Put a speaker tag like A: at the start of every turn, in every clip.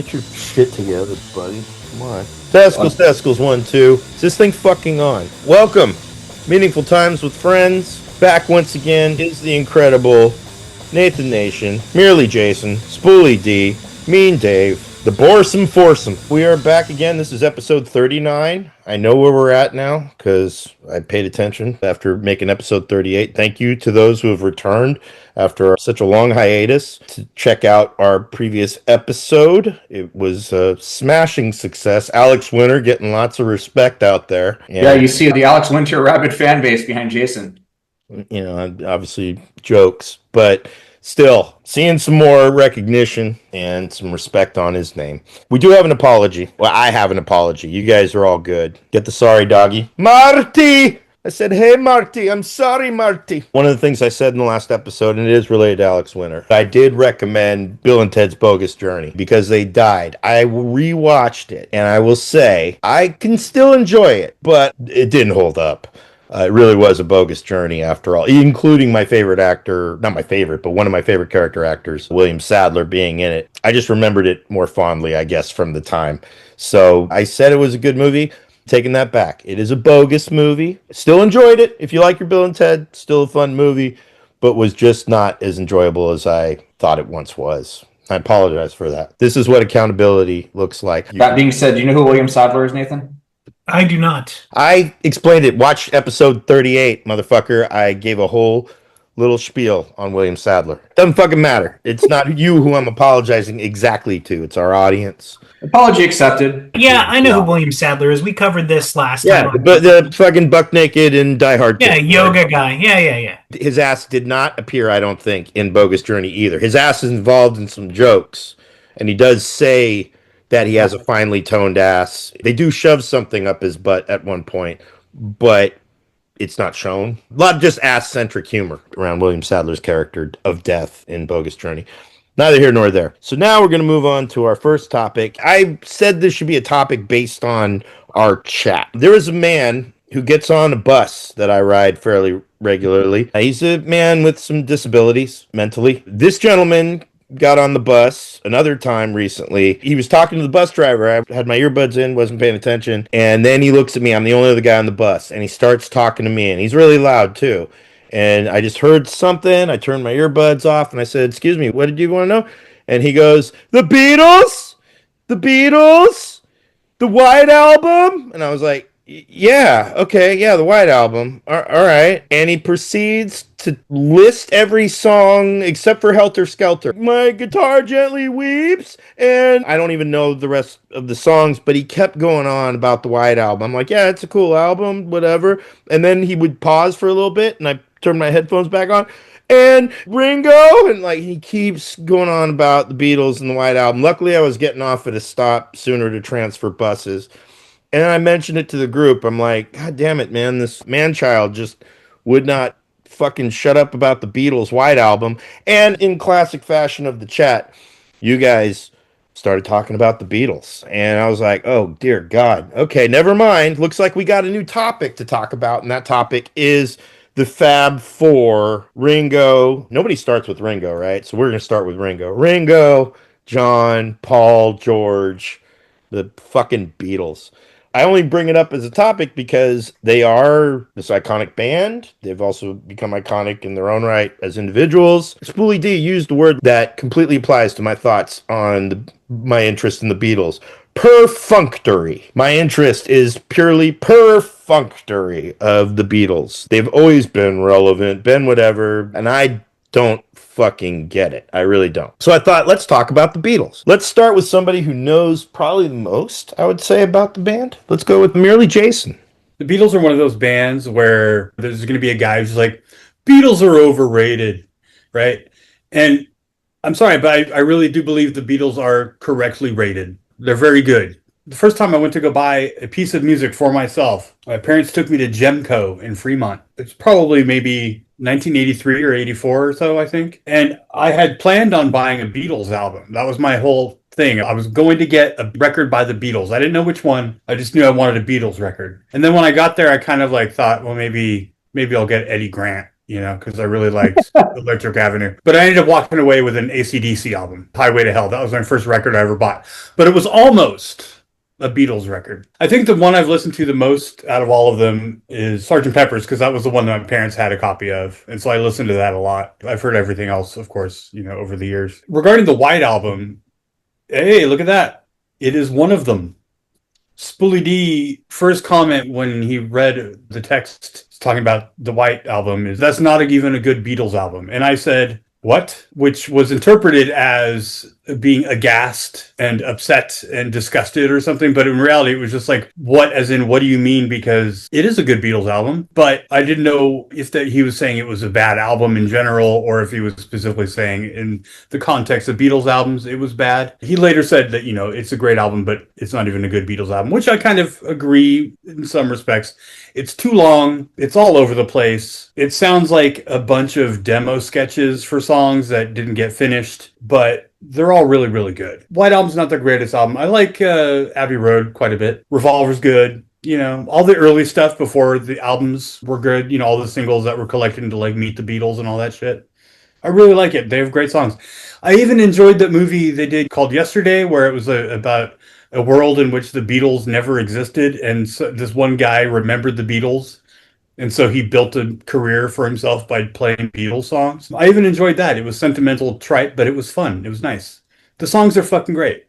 A: Get your shit together, buddy. Come on. Testicles, 1, 2. Is this thing fucking on? Welcome. Meaningful Times with Friends. Back once again is the incredible Nathan Nation, Merely Jason, Spoolie D, Mean Dave, the Boresome Foursome. We are back again. This is episode 39. I know where we're at now because I paid attention after making episode 38. Thank you to those who have returned after such a long hiatus to check out our previous episode. It was a smashing success. Alex Winter getting lots of respect out there.
B: And, yeah, you see the Alex Winter rabid fan base behind Jason.
A: You know, obviously jokes, but still, seeing some more recognition and some respect on his name. We do have an apology. Well, I have an apology. You guys are all good. Get the sorry doggy. Marty! I said, hey, Marty, I'm sorry, Marty. One of the things I said in the last episode, and it is related to Alex Winter, I did recommend Bill and Ted's Bogus Journey because they died. I rewatched it, and I will say, I can still enjoy it, but it didn't hold up. It really was a bogus journey after all, including my favorite actor, not my favorite, but one of my favorite character actors, William Sadler, being in it. I just remembered it more fondly, I guess, from the time. So I said it was a good movie. Taking that back. It is a bogus movie. Still enjoyed it. If you like your Bill and Ted, still a fun movie, but was just not as enjoyable as I thought it once was. I apologize for that. This is what accountability looks like.
B: That being said, do you know who William Sadler is, Nathan?
C: I do not.
A: I explained it. Watch episode 38, motherfucker. I gave a whole little spiel on William Sadler. Doesn't fucking matter. It's not you who I'm apologizing exactly to. It's our audience.
B: Apology accepted.
C: Yeah, I know who William Sadler is. We covered this last time.
A: Yeah, but the fucking buck naked and Die Hard.
C: Yeah, yoga guy. Yeah.
A: His ass did not appear, I don't think, in Bogus Journey either. His ass is involved in some jokes, and he does say that he has a finely toned ass. They do shove something up his butt at one point, but it's not shown. A lot of just ass-centric humor around William Sadler's character of death in Bogus Journey. Neither here nor there. So now we're going to move on to our first topic. I said this should be a topic based on our chat. There is a man who gets on a bus that I ride fairly regularly. He's a man with some disabilities mentally. This gentleman got on the bus another time recently. He was talking to the bus driver. I had my earbuds in, wasn't paying attention. And then he looks at me. I'm the only other guy on the bus. And he starts talking to me. And he's really loud, too. And I just heard something. I turned my earbuds off. And I said, excuse me, what did you want to know? And he goes, the Beatles? The Beatles? The White Album? And I was like, yeah, okay, yeah, the White Album. All right. And he proceeds to list every song except for Helter Skelter. My guitar gently weeps. And I don't even know the rest of the songs, but he kept going on about the White Album. I'm like, yeah, it's a cool album, whatever. And then he would pause for a little bit, and I turned my headphones back on. And Ringo, and like he keeps going on about the Beatles and the White Album. Luckily, I was getting off at a stop sooner to transfer buses. And I mentioned it to the group. I'm like, God damn it, man. This man-child just would not fucking shut up about the Beatles' White Album. And in classic fashion of the chat, you guys started talking about the Beatles. And I was like, oh, dear God. Okay, never mind. Looks like we got a new topic to talk about. And that topic is the Fab Four. Ringo. Nobody starts with Ringo, right? So we're going to start with Ringo. Ringo, John, Paul, George, the fucking Beatles. I only bring it up as a topic because they are this iconic band. They've also become iconic in their own right as individuals. Spoolie D used a word that completely applies to my thoughts on my interest in the Beatles. Perfunctory. My interest is purely perfunctory of the Beatles. They've always been relevant, been whatever, and I don't fucking get it. I really don't. So I thought, let's talk about the Beatles. Let's start with somebody who knows probably the most, I would say, about the band. Let's go with Merely Jason.
D: The Beatles are one of those bands where there's going to be a guy who's like, Beatles are overrated, right? And I'm sorry, but I really do believe the Beatles are correctly rated. They're very good. The first time I went to go buy a piece of music for myself, my parents took me to Gemco in Fremont. It's probably maybe 1983 or 84 or so, I think. And I had planned on buying a Beatles album. That was my whole thing. I was going to get a record by the Beatles. I didn't know which one. I just knew I wanted a Beatles record. And then when I got there, I kind of like thought, well, maybe I'll get Eddie Grant. because I really liked Electric Avenue. But I ended up walking away with an AC/DC album, Highway to Hell. That was my first record I ever bought. But it was almost a Beatles record. I think the one I've listened to the most out of all of them is Sgt. Pepper's, because that was the one that my parents had a copy of. And so I listened to that a lot. I've heard everything else, of course, over the years. Regarding the White Album, hey, look at that. It is one of them. Spoolie D first comment when he read the text talking about the White Album is, that's not even a good Beatles album. And I said, what? Which was interpreted as being aghast and upset and disgusted or something. But in reality, it was just like, what, as in, what do you mean? Because it is a good Beatles album. But I didn't know if that he was saying it was a bad album in general, or if he was specifically saying in the context of Beatles albums, it was bad. He later said that, it's a great album, but it's not even a good Beatles album, which I kind of agree in some respects. It's too long. It's all over the place. It sounds like a bunch of demo sketches for songs that didn't get finished, but they're all really, really good. White Album's not their greatest album. I like Abbey Road quite a bit. Revolver's good. All the early stuff before the albums were good. All the singles that were collected into like Meet the Beatles and all that shit. I really like it. They have great songs. I even enjoyed that movie they did called Yesterday, where it was about a world in which the Beatles never existed, and so this one guy remembered the Beatles, and so he built a career for himself by playing Beatles songs. I even enjoyed that. It was sentimental, trite, but it was fun. It was nice. The songs are fucking great,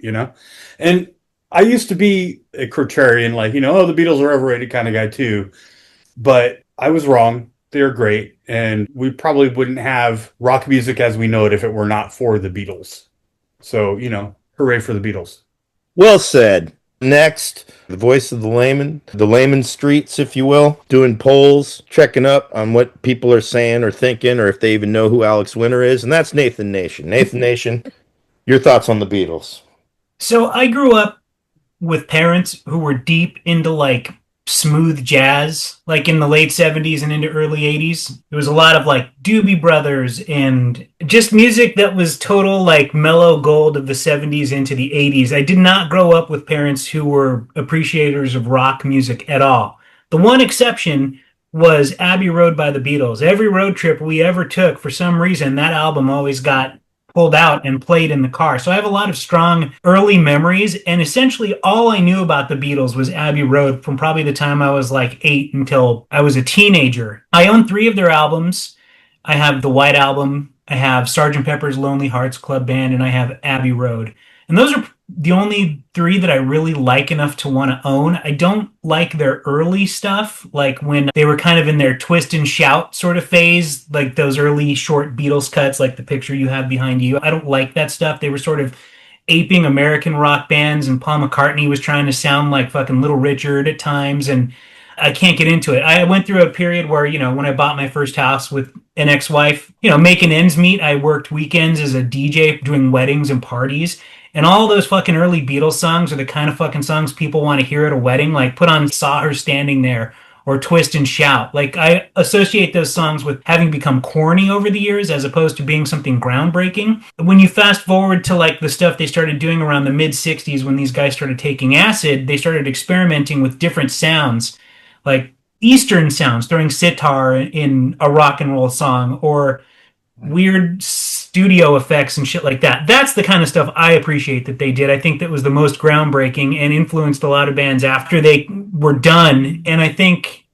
D: And I used to be a contrarian, like, oh, the Beatles are overrated kind of guy too, but I was wrong. They're great, and we probably wouldn't have rock music as we know it if it were not for the Beatles. So, hooray for the Beatles.
A: Well said. Next, the voice of the layman streets, if you will, doing polls, checking up on what people are saying or thinking, or if they even know who Alex Winter is, and that's Nathan Nation. Nathan Nation, your thoughts on the Beatles?
C: So I grew up with parents who were deep into like smooth jazz, like in the late 70s and into early 80s. There was a lot of like Doobie Brothers and just music that was total like mellow gold of the 70s into the 80s. I did not grow up with parents who were appreciators of rock music at all. The one exception was Abbey Road by the Beatles. Every road trip we ever took, for some reason, that album always got pulled out and played in the car. So I have a lot of strong early memories, and essentially all I knew about the Beatles was Abbey Road from probably the time I was like 8 until I was a teenager. I own 3 of their albums. I have the White Album, I have Sgt. Pepper's Lonely Hearts Club Band, and I have Abbey Road. And those are the only 3 that I really like enough to want to own. I don't like their early stuff, like when they were kind of in their twist and shout sort of phase, like those early short Beatles cuts, like the picture you have behind you. I don't like that stuff. They were sort of aping American rock bands, and Paul McCartney was trying to sound like fucking Little Richard at times, and I can't get into it. I went through a period where, when I bought my first house with an ex-wife, making ends meet, I worked weekends as a DJ doing weddings and parties. And all those fucking early Beatles songs are the kind of fucking songs people want to hear at a wedding, like put on Saw Her Standing There or Twist and Shout. Like, I associate those songs with having become corny over the years as opposed to being something groundbreaking. When you fast forward to like the stuff they started doing around the mid 60s when these guys started taking acid, they started experimenting with different sounds, like Eastern sounds, throwing sitar in a rock and roll song, or weird studio effects and shit like that. That's the kind of stuff I appreciate that they did. I think that was the most groundbreaking and influenced a lot of bands after they were done. And I think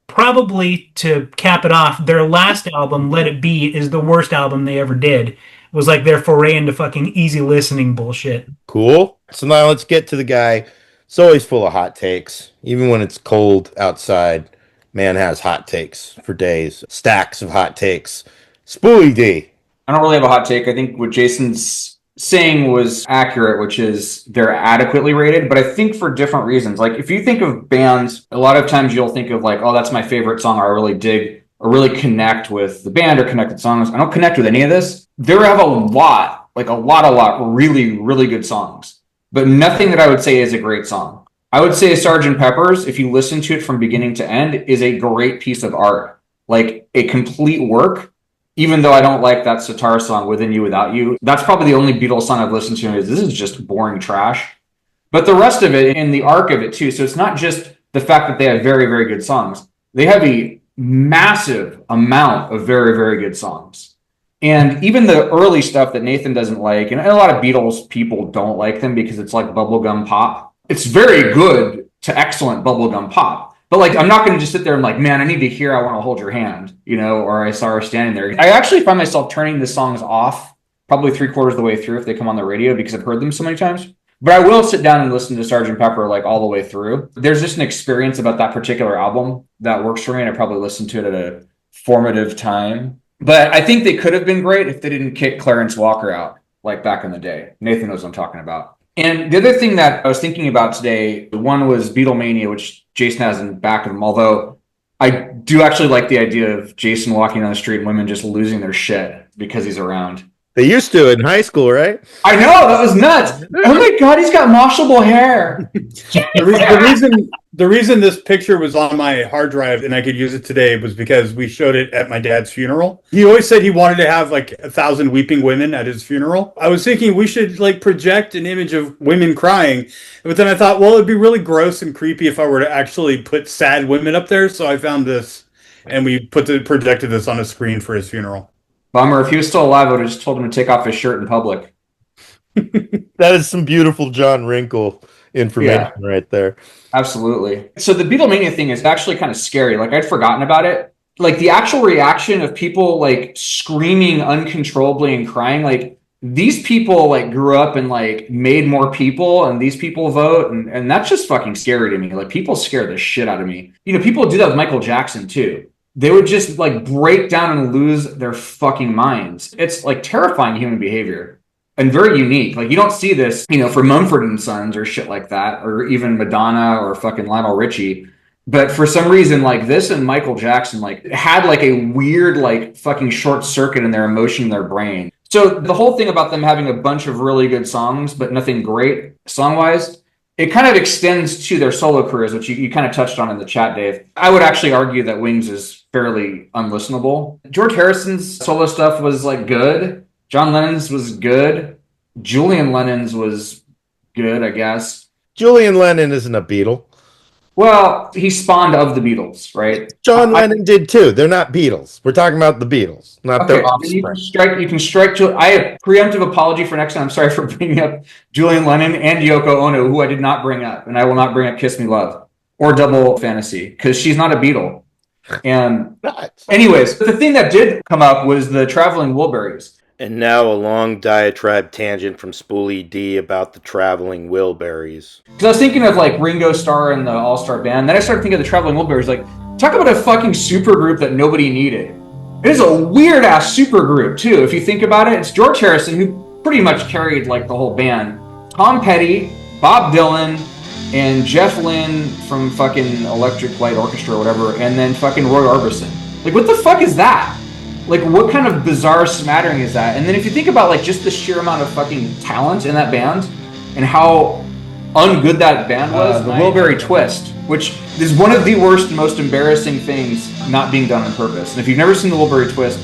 C: probably to cap it off, their last album, Let It Be, is the worst album they ever did. It was like their foray into fucking easy listening bullshit.
A: Cool. So now let's get to the guy. It's always full of hot takes. Even when it's cold outside, man has hot takes for days. Stacks of hot takes. Spoolie D.
B: I don't really have a hot take. I think what Jason's saying was accurate, which is they're adequately rated, but I think for different reasons. Like, if you think of bands, a lot of times you'll think of like, oh, that's my favorite song, or I really dig or really connect with the band or connect with songs. I don't connect with any of this. There have a lot really, really good songs, but nothing that I would say is a great song. I would say Sgt. Pepper's, if you listen to it from beginning to end, is a great piece of art, like a complete work. Even though I don't like that sitar song, Within You, Without You, that's probably the only Beatles song I've listened to, and this is just boring trash. But the rest of it, and the arc of it too, so it's not just the fact that they have very, very good songs. They have a massive amount of very, very good songs. And even the early stuff that Nathan doesn't like, and a lot of Beatles people don't like them because it's like bubblegum pop. It's very good to excellent bubblegum pop. But like, I'm not going to just sit there and like, man, I need to hear I Want to Hold Your Hand, you know, or I Saw Her Standing There. I actually find myself turning the songs off probably 3/4 of the way through if they come on the radio because I've heard them so many times. But I will sit down and listen to Sgt. Pepper like all the way through. There's just an experience about that particular album that works for me, and I probably listened to it at a formative time. But I think they could have been great if they didn't kick Clarence Walker out like back in the day. Nathan knows what I'm talking about. And the other thing that I was thinking about today, one was Beatlemania, which Jason has in back of him, although I do actually like the idea of Jason walking down the street and women just losing their shit because he's around.
A: They used to in high school, right?
B: I know, that was nuts. Oh my God, he's got moshable hair.
D: The reason this picture was on my hard drive and I could use it today was because we showed it at my dad's funeral. He always said he wanted to have like 1,000 weeping women at his funeral. I was thinking we should like project an image of women crying, but then I thought, well, it'd be really gross and creepy if I were to actually put sad women up there. So I found this, and we projected this on a screen for his funeral.
B: Bummer. If he was still alive, I would have just told him to take off his shirt in public.
A: That is some beautiful John Wrinkle information right there.
B: Absolutely. So the Beatlemania thing is actually kind of scary. Like, I'd forgotten about it. Like, the actual reaction of people like screaming uncontrollably and crying, like these people like grew up and like made more people, and these people vote, and that's just fucking scary to me. Like, people scare the shit out of me. You know, people do that with Michael Jackson too. They would just like break down and lose their fucking minds. It's like terrifying human behavior and very unique. Like, you don't see this, you know, for Mumford and Sons or shit like that, or even Madonna or fucking Lionel Richie. But for some reason, like this and Michael Jackson, like had like a weird, like fucking short circuit in their emotion in their brain. So the whole thing about them having a bunch of really good songs, but nothing great song wise, it kind of extends to their solo careers, which you kind of touched on in the chat, Dave. I would actually argue that Wings is fairly unlistenable. George Harrison's solo stuff was like good. John Lennon's was good. Julian Lennon's was good, I guess.
A: Julian Lennon isn't a Beatle.
B: Well, he spawned of the Beatles, right?
A: John Lennon did too. They're not Beatles. We're talking about the Beatles, not their offspring.
B: You can strike. I have preemptive apology for next time. I'm sorry for bringing up Julian Lennon and Yoko Ono, who I did not bring up, and I will not bring up "Kiss Me Love" or "Double Fantasy" because she's not a Beatle. And anyways, the thing that did come up was the Traveling Wilburys.
A: And now a long diatribe tangent from Spoolie D about the Traveling Wilburys.
B: Because I was thinking of like Ringo Starr and the All-Star Band. Then I started thinking of the Traveling Wilburys. Like, talk about a fucking supergroup that nobody needed. It is a weird ass supergroup too. If you think about it, it's George Harrison who pretty much carried like the whole band. Tom Petty, Bob Dylan, and Jeff Lynne from fucking Electric Light Orchestra or whatever, and then fucking Roy Orbison. Like, what the fuck is that? Like, what kind of bizarre smattering is that? And then if you think about like just the sheer amount of fucking talent in that band and how ungood that band was, the Wilbury Twist, which is one of the worst and most embarrassing things not being done on purpose. And if you've never seen the Wilbury Twist,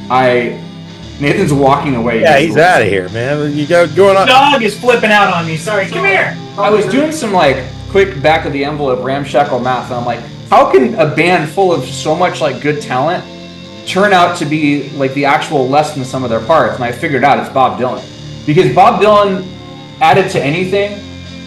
B: Nathan's walking away.
A: Yeah, he's out of here, man. You got going on.
C: Dog is flipping out on me. Sorry, come here.
B: I was doing some like quick back of the envelope ramshackle math, and I'm like, how can a band full of so much like good talent turn out to be like the actual less than some of their parts? And I figured out it's Bob Dylan, because Bob Dylan added to anything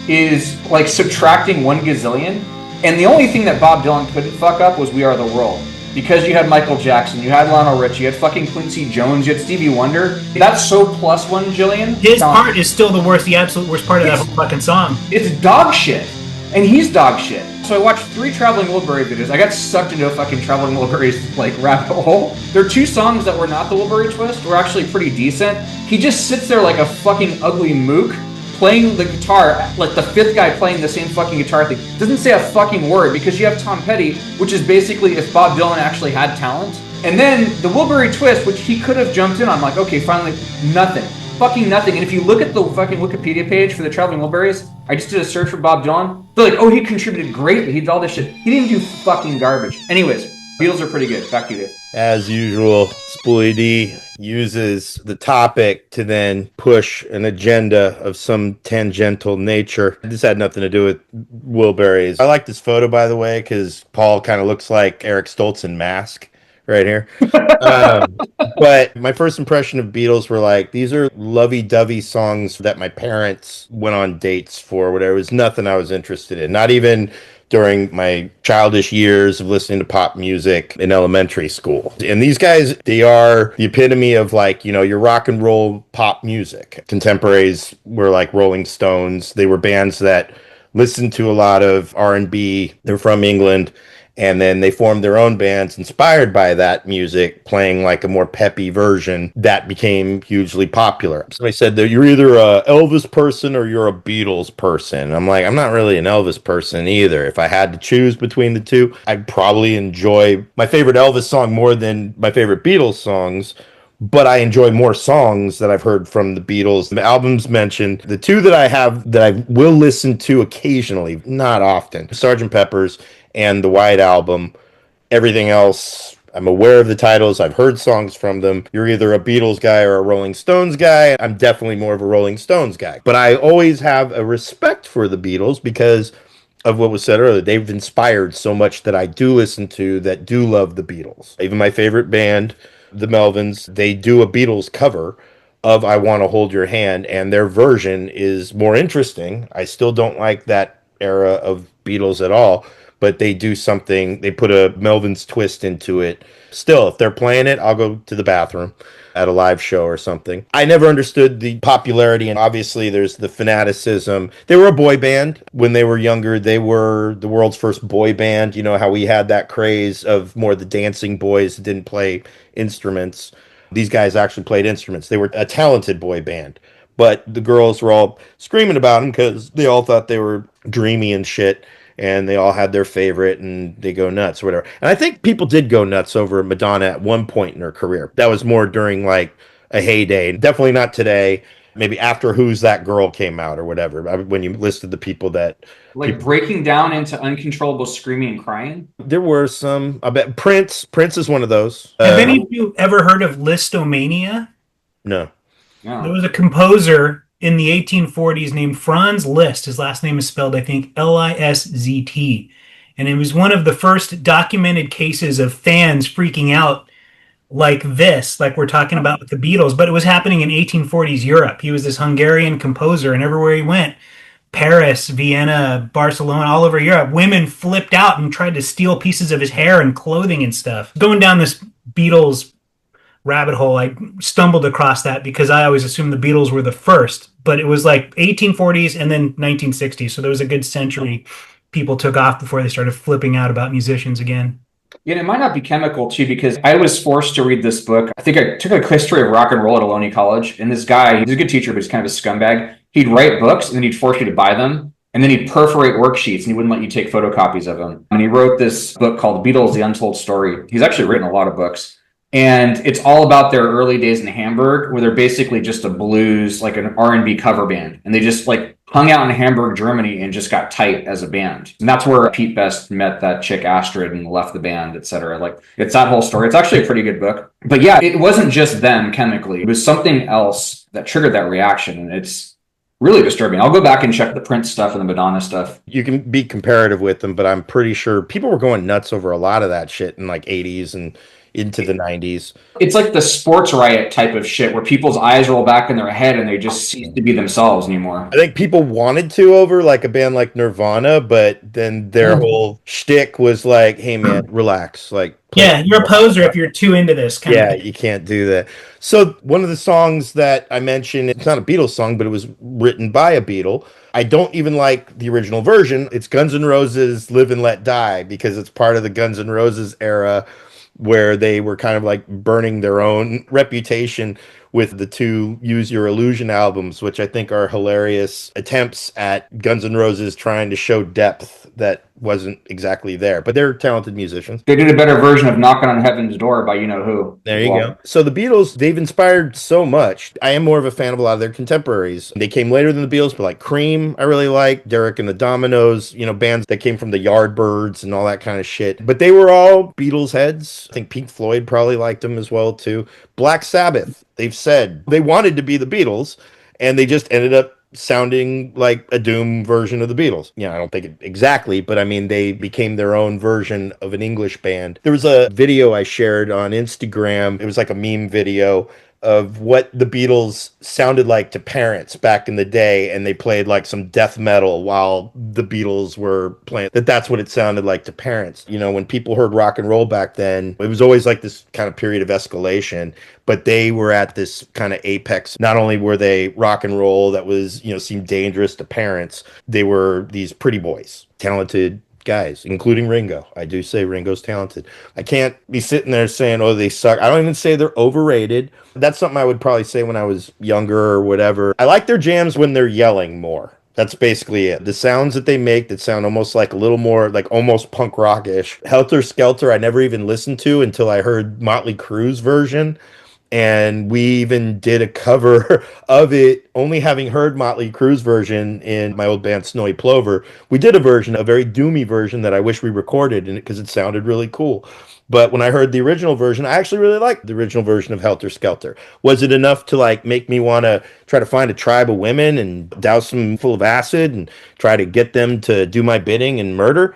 B: is like subtracting 1 gazillion, and the only thing that Bob Dylan couldn't fuck up was We Are the World, because you had Michael Jackson, you had Lionel Richie, you had fucking Quincy Jones, you had Stevie Wonder. That's so plus 1 jillion.
C: His part is still the absolute worst part of that whole fucking song.
B: It's dog shit, and he's dog shit. So I watched 3 Traveling Wilbury videos. I got sucked into a fucking Traveling Wilburys like rabbit hole. There are 2 songs that were not the Wilbury Twist, were actually pretty decent. He just sits there like a fucking ugly mook, playing the guitar, like the 5th guy playing the same fucking guitar thing. Doesn't say a fucking word, because you have Tom Petty, which is basically if Bob Dylan actually had talent. And then the Wilbury Twist, which he could have jumped in on. I'm like, okay, finally, nothing. Fucking nothing. And if you look at the fucking Wikipedia page for the Traveling Wilburys, I just did a search for Bob Dylan. They're like, oh, he contributed greatly. He did all this shit. He didn't do fucking garbage. Anyways, Beatles are pretty good. Back to you, Dave.
A: As usual, Spoolie D uses the topic to then push an agenda of some tangential nature. This had nothing to do with Wilburys. I like this photo, by the way, because Paul kind of looks like Eric Stoltz in Mask right here. Um, but my first impression of Beatles were like, these are lovey-dovey songs that my parents went on dates for, whatever. It was nothing I was interested in. Not even during my childish years of listening to pop music in elementary school. And these guys, they are the epitome of like, your rock and roll pop music. Contemporaries were like Rolling Stones. They were bands that listened to a lot of R&B. They're from England. And then they formed their own bands inspired by that music, playing like a more peppy version that became hugely popular. Somebody said that you're either a Elvis person or you're a Beatles person. I'm like, I'm not really an Elvis person either. If I had to choose between the two, I'd probably enjoy my favorite Elvis song more than my favorite Beatles songs. But I enjoy more songs that I've heard from the Beatles. The albums mentioned, the two that I have that I will listen to occasionally, not often, Sgt. Pepper's and the White Album. Everything else, I'm aware of the titles. I've heard songs from them. You're either a Beatles guy or a Rolling Stones guy. I'm definitely more of a Rolling Stones guy. But I always have a respect for the Beatles because of what was said earlier. They've inspired so much that I do listen to that do love the Beatles. Even my favorite band, the Melvins, they do a Beatles cover of I Want to Hold Your Hand, and their version is more interesting. I still don't like that era of Beatles at all, but they do something, they put a Melvins twist into it. Still, if they're playing it, I'll go to the bathroom at a live show or something. I never understood the popularity, and obviously there's the fanaticism. They were a boy band when they were younger. They were the world's first boy band. You know how we had that craze of more the dancing boys that didn't play instruments. These guys actually played instruments. They were a talented boy band, but the girls were all screaming about them because they all thought they were dreamy and shit, and they all had their favorite, and they go nuts or whatever. And I think people did go nuts over Madonna at one point in her career. That was more during like a heyday. Definitely not today. Maybe after Who's That Girl came out or whatever. When you listed the people that
B: breaking down into uncontrollable screaming and crying.
A: There were some. I bet Prince is one of those.
C: Have any of you ever heard of Listomania?
A: No.
C: There was a composer in the 1840s named Franz Liszt. His last name is spelled, I think, Liszt. And it was one of the first documented cases of fans freaking out like this, like we're talking about with the Beatles, but it was happening in 1840s Europe. He was this Hungarian composer, and everywhere he went, Paris, Vienna, Barcelona, all over Europe, women flipped out and tried to steal pieces of his hair and clothing and stuff. Going down this Beatles rabbit hole, I stumbled across that because I always assumed the Beatles were the first, but it was like 1840s and then 1960s, so there was a good century people took off before they started flipping out about musicians again.
B: Yeah, and it might not be chemical too, because I was forced to read this book. I think I took a history of rock and roll at Ohlone College, and this guy, he's a good teacher, but he's kind of a scumbag. He'd write books, and then he'd force you to buy them, and then he'd perforate worksheets, and he wouldn't let you take photocopies of them. And he wrote this book called Beatles, The Untold Story. He's actually written a lot of books. And it's all about their early days in Hamburg, where they're basically just a blues, like an R&B cover band. And they just like hung out in Hamburg, Germany, and just got tight as a band. And that's where Pete Best met that chick Astrid and left the band, etc. Like, it's that whole story. It's actually a pretty good book. But yeah, it wasn't just them chemically. It was something else that triggered that reaction. And it's really disturbing. I'll go back and check the Prince stuff and the Madonna stuff.
A: You can be comparative with them, but I'm pretty sure people were going nuts over a lot of that shit in like 80s and into the 90s.
B: It's like the sports riot type of shit where people's eyes roll back in their head and they just cease to be themselves anymore.
A: I think people wanted to over like a band like Nirvana, but then their whole shtick was like, hey man, relax. Like,
C: yeah, you're a poser if you're too into this kind of thing.
A: You can't do that. So one of the songs that I mentioned, it's not a Beatles song, but it was written by a Beatle. I don't even like the original version. It's Guns N' Roses' Live and Let Die, because it's part of the Guns N' Roses era where they were kind of like burning their own reputation with the two Use Your Illusion albums, which I think are hilarious attempts at Guns N' Roses trying to show depth that wasn't exactly there. But they're talented musicians.
B: They did a better version of Knocking on Heaven's Door by you know who.
A: There you go. So the Beatles, they've inspired so much. I am more of a fan of a lot of their contemporaries. They came later than the Beatles, but like Cream, I really like. Derek and the Dominoes, bands that came from the Yardbirds and all that kind of shit. But they were all Beatles heads. I think Pink Floyd probably liked them as well, too. Black Sabbath, they've said they wanted to be the Beatles, and they just ended up sounding like a doom version of the Beatles. I don't think it exactly, but I mean, they became their own version of an English band. There was a video I shared on Instagram. It was like a meme video of what the Beatles sounded like to parents back in the day, and they played like some death metal while the Beatles were playing. That's what it sounded like to parents. When people heard rock and roll back then, it was always like this kind of period of escalation, but they were at this kind of apex. Not only were they rock and roll that was, seemed dangerous to parents, they were these pretty boys, talented guys, including Ringo. I do say Ringo's talented. I can't be sitting there saying, oh, they suck. I don't even say they're overrated. That's something I would probably say when I was younger or whatever. I like their jams when they're yelling more. That's basically it. The sounds that they make that sound almost like a little more like almost punk rock-ish. Helter Skelter, I never even listened to until I heard Motley Crue's version. And we even did a cover of it, only having heard Motley Crue's version in my old band Snowy Plover. We did a very doomy version that I wish we recorded in it because it sounded really cool. But when I heard the original version, I actually really liked the original version of Helter Skelter. Was it enough to like make me want to try to find a tribe of women and douse them full of acid and try to get them to do my bidding and murder?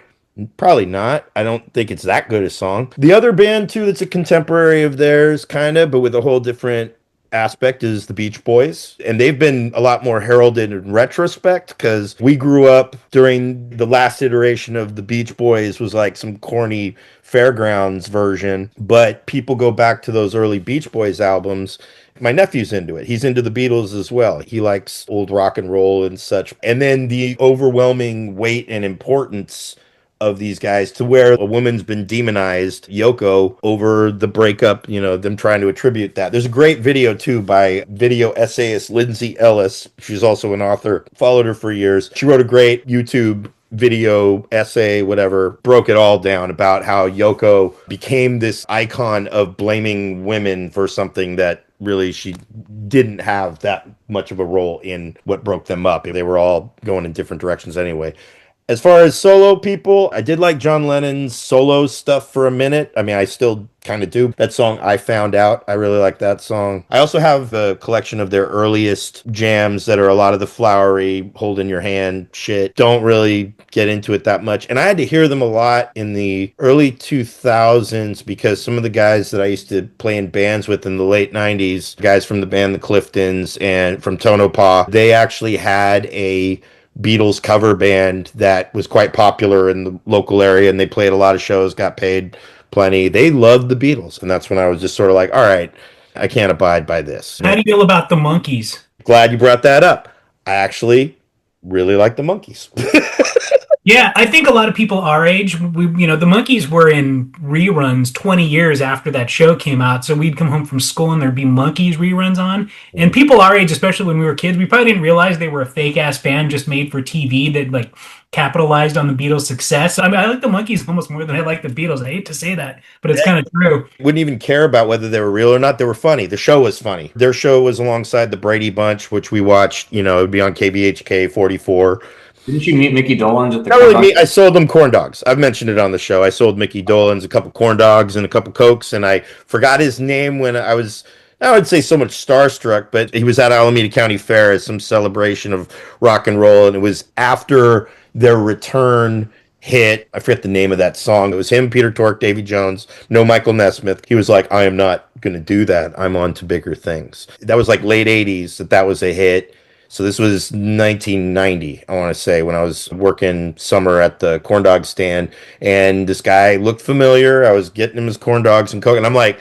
A: Probably not. I don't think it's that good a song. The other band, too, that's a contemporary of theirs, kind of, but with a whole different aspect is the Beach Boys. And they've been a lot more heralded in retrospect because we grew up during the last iteration of the Beach Boys was like some corny Fairgrounds version. But people go back to those early Beach Boys albums. My nephew's into it. He's into the Beatles as well. He likes old rock and roll and such. And then the overwhelming weight and importance of these guys to where a woman's been demonized, Yoko, over the breakup, them trying to attribute that. There's a great video, too, by video essayist Lindsay Ellis. She's also an author. Followed her for years. She wrote a great YouTube video essay, whatever, broke it all down about how Yoko became this icon of blaming women for something that really she didn't have that much of a role in what broke them up. They were all going in different directions anyway. As far as solo people, I did like John Lennon's solo stuff for a minute. I mean, I still kind of do. That song, I Found Out, I really like that song. I also have a collection of their earliest jams that are a lot of the flowery, hold in your hand shit. Don't really get into it that much. And I had to hear them a lot in the early 2000s because some of the guys that I used to play in bands with in the late 90s, guys from the band The Cliftons and from Tonopah, they actually had a Beatles cover band that was quite popular in the local area, and they played a lot of shows, got paid plenty. They loved the Beatles, and that's when I was just sort of like, all right, I can't abide by this.
C: How do you feel about the Monkees?
A: Glad you brought that up. I actually really like the Monkees.
C: Yeah, I think a lot of people our age, the Monkees were in reruns 20 years after that show came out. So we'd come home from school and there'd be Monkees reruns on. And people our age, especially when we were kids, we probably didn't realize they were a fake ass band just made for TV that like capitalized on the Beatles' success. I mean, I like the Monkees almost more than I like the Beatles. I hate to say that, but it's kind of true.
A: Wouldn't even care about whether they were real or not. They were funny. The show was funny. Their show was alongside the Brady Bunch, which we watched, it would be on KBHK 44.
B: Didn't you meet Mickey Dolenz at the
A: Not really me. I sold them corn dogs. I've mentioned it on the show. I sold Mickey Dolenz a couple corn dogs and a couple Cokes, and I forgot his name when I would say so much starstruck, but he was at Alameda County Fair as some celebration of rock and roll, and it was after their return hit. I forget the name of that song. It was him, Peter Tork, Davy Jones, no Michael Nesmith. He was like, I am not going to do that. I'm on to bigger things. That was like late 80s that was a hit. So this was 1990, I want to say, when I was working summer at the corn dog stand, and this guy looked familiar. I was getting him his corn dogs and Coke, and I'm like,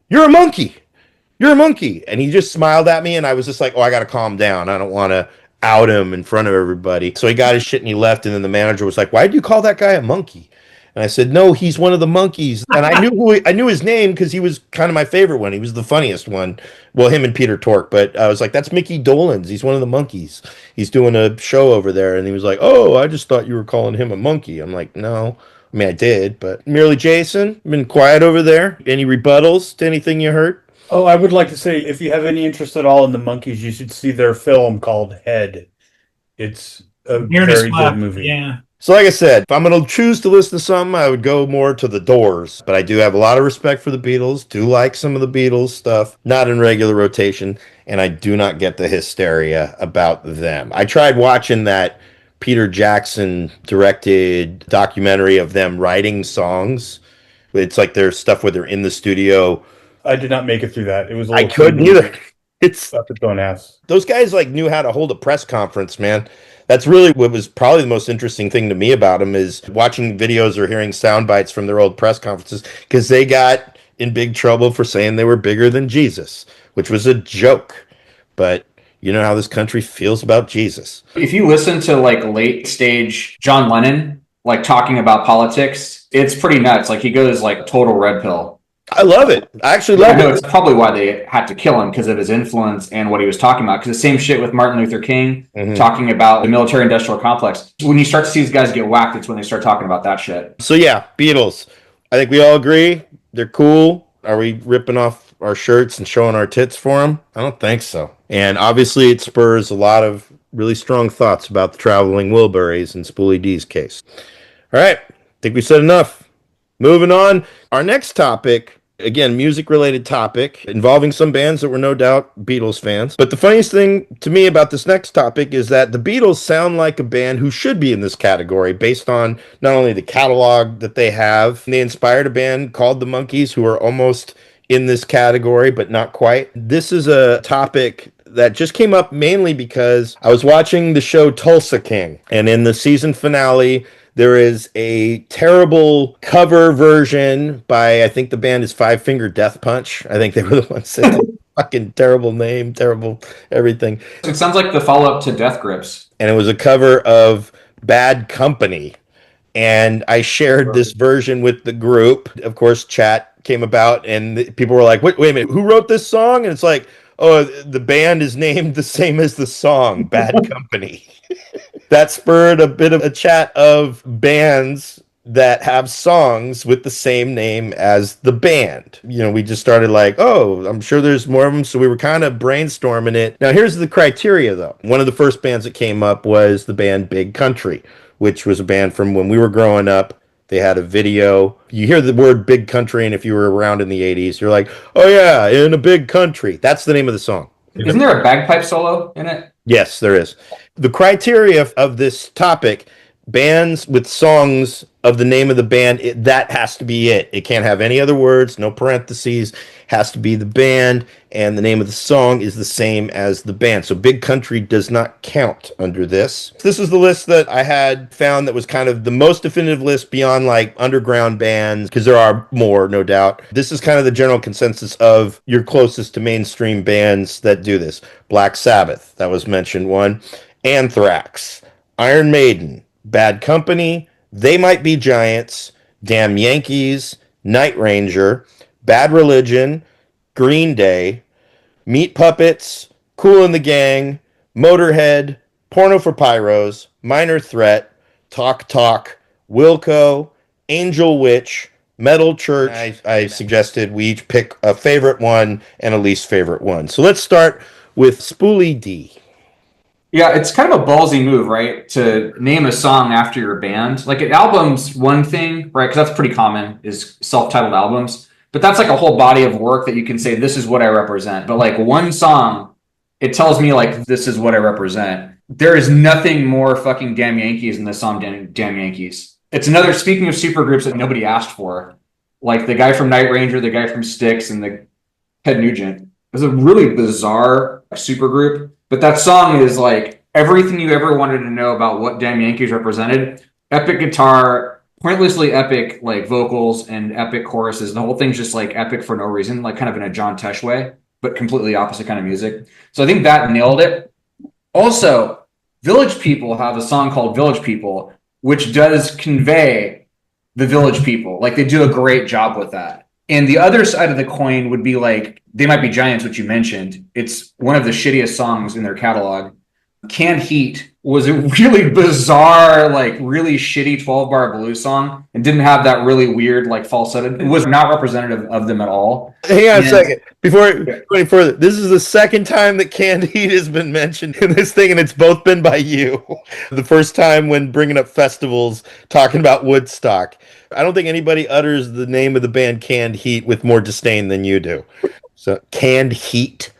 A: you're a monkey. You're a monkey. And he just smiled at me, and I was just like, oh, I got to calm down. I don't want to out him in front of everybody. So he got his shit and he left, and then the manager was like, why did you call that guy a monkey? And I said, no, he's one of the monkeys. And I knew his name because he was kind of my favorite one. He was the funniest one. Well, him and Peter Tork. But I was like, that's Mickey Dolenz. He's one of the monkeys. He's doing a show over there. And he was like, oh, I just thought you were calling him a monkey. I'm like, no. I mean, I did, but merely Jason, been quiet over there. Any rebuttals to anything you heard?
D: Oh, I would like to say, if you have any interest at all in the monkeys, you should see their film called Head. It's a
C: Weird as
D: very
C: fuck.
D: good movie.
C: Yeah.
A: So, like I said, if I'm going to choose to listen to something, I would go more to the Doors. But I do have a lot of respect for the Beatles, do like some of the Beatles stuff, not in regular rotation, and I do not get the hysteria about them. I tried watching that Peter Jackson directed documentary of them writing songs. It's like there's stuff where they're in the studio.
D: I did not make it through that. It was a
A: I
D: little
A: couldn't either. It's
D: up its own ass.
A: those guys like knew how to hold a press conference, man. That's really what was probably the most interesting thing to me about them is watching videos or hearing sound bites from their old press conferences because they got in big trouble for saying they were bigger than Jesus, which was a joke. But you know how this country feels about Jesus.
B: If you listen to like late stage John Lennon, like talking about politics, it's pretty nuts. Like he goes like total red pill.
A: I love it. I actually
B: I
A: love
B: know
A: it.
B: it's probably why they had to kill him because of his influence and what he was talking about. Because the same shit with Martin Luther King talking about the military industrial complex. When you start to see these guys get whacked, it's when they start talking about that shit.
A: So yeah, Beatles. I think we all agree they're cool. Are we ripping off our shirts and showing our tits for them? I don't think so. And obviously, it spurs a lot of really strong thoughts about the traveling Wilburys in Spoolie D's case. All right, think we said enough. Moving on. Our next topic, again, music related topic involving some bands that were no doubt Beatles fans. But the funniest thing to me about this next topic is that the Beatles sound like a band who should be in this category based on not only the catalog that they have, they inspired a band called the Monkees who are almost in this category, but not quite. This is a topic that just came up mainly because I was watching the show Tulsa King, and in the season finale, there is a terrible cover version by, I think the band is Five Finger Death Punch. I think they were the ones that did fucking terrible name, terrible everything.
B: It sounds like the follow up to Death Grips.
A: And it was a cover of Bad Company. And I shared this version with the group. Of course, chat came about and people were like, wait a minute, who wrote this song? And it's like, oh, the band is named the same as the song, Bad Company. That spurred a bit of a chat of bands that have songs with the same name as the band. You know, we just started like, oh, I'm sure there's more of them. So we were kind of brainstorming it. Now, here's the criteria, though. One of the first bands that came up was the band Big Country, which was a band from when we were growing up. They had a video. You hear the word Big Country, and if you were around in the 80s, you're like, oh, yeah, in a big country. That's the name of the song.
B: Isn't there a bagpipe solo in it?
A: Yes, there is. The criteria of this topic, bands with songs of the name of the band, that has to be it. It can't have any other words, no parentheses, has to be the band, and the name of the song is the same as the band. So Big Country does not count under this. This is the list that I had found that was kind of the most definitive list beyond like underground bands, because there are more, no doubt. This is kind of the general consensus of your closest to mainstream bands that do this. Black Sabbath, that was mentioned one. Anthrax, Iron Maiden, Bad Company, They Might Be Giants, Damn Yankees, Night Ranger, Bad Religion, Green Day, Meat Puppets, Kool and the Gang, Motorhead, Porno for Pyros, Minor Threat, Talk Talk, Wilco, Angel Witch, Metal Church. I suggested we each pick a favorite one and a least favorite one. So let's start with Spoolie D.
B: Yeah, it's kind of a ballsy move, right? To name a song after your band. Like an album's one thing, right? Because that's pretty common, is self-titled albums. But that's like a whole body of work that you can say, this is what I represent. But like one song, it tells me like, this is what I represent. There is nothing more fucking Damn Yankees than the song Damn Yankees. It's another, speaking of supergroups that nobody asked for, like the guy from Night Ranger, the guy from Styx, and the Ted Nugent. It's a really bizarre supergroup. But that song is like everything you ever wanted to know about what Damn Yankees represented. Epic guitar, pointlessly epic like vocals and epic choruses. The whole thing's just like epic for no reason, like kind of in a John Tesh way, but completely opposite kind of music. So I think that nailed it. Also, Village People have a song called Village People, which does convey the Village People. Like they do a great job with that. And the other side of the coin would be like They Might Be Giants, which you mentioned. It's one of the shittiest songs in their catalog. Canned Heat was a really bizarre, like really shitty 12-bar blues song and didn't have that really weird like falsetto. It was not representative of them at all.
A: Hang on a
B: And-
A: second. Before going further, this is the second time that canned heat has been mentioned in this thing, and it's both been by you. The first time when bringing up festivals, talking about Woodstock. I don't think anybody utters the name of the band Canned Heat with more disdain than you do. So, Canned Heat,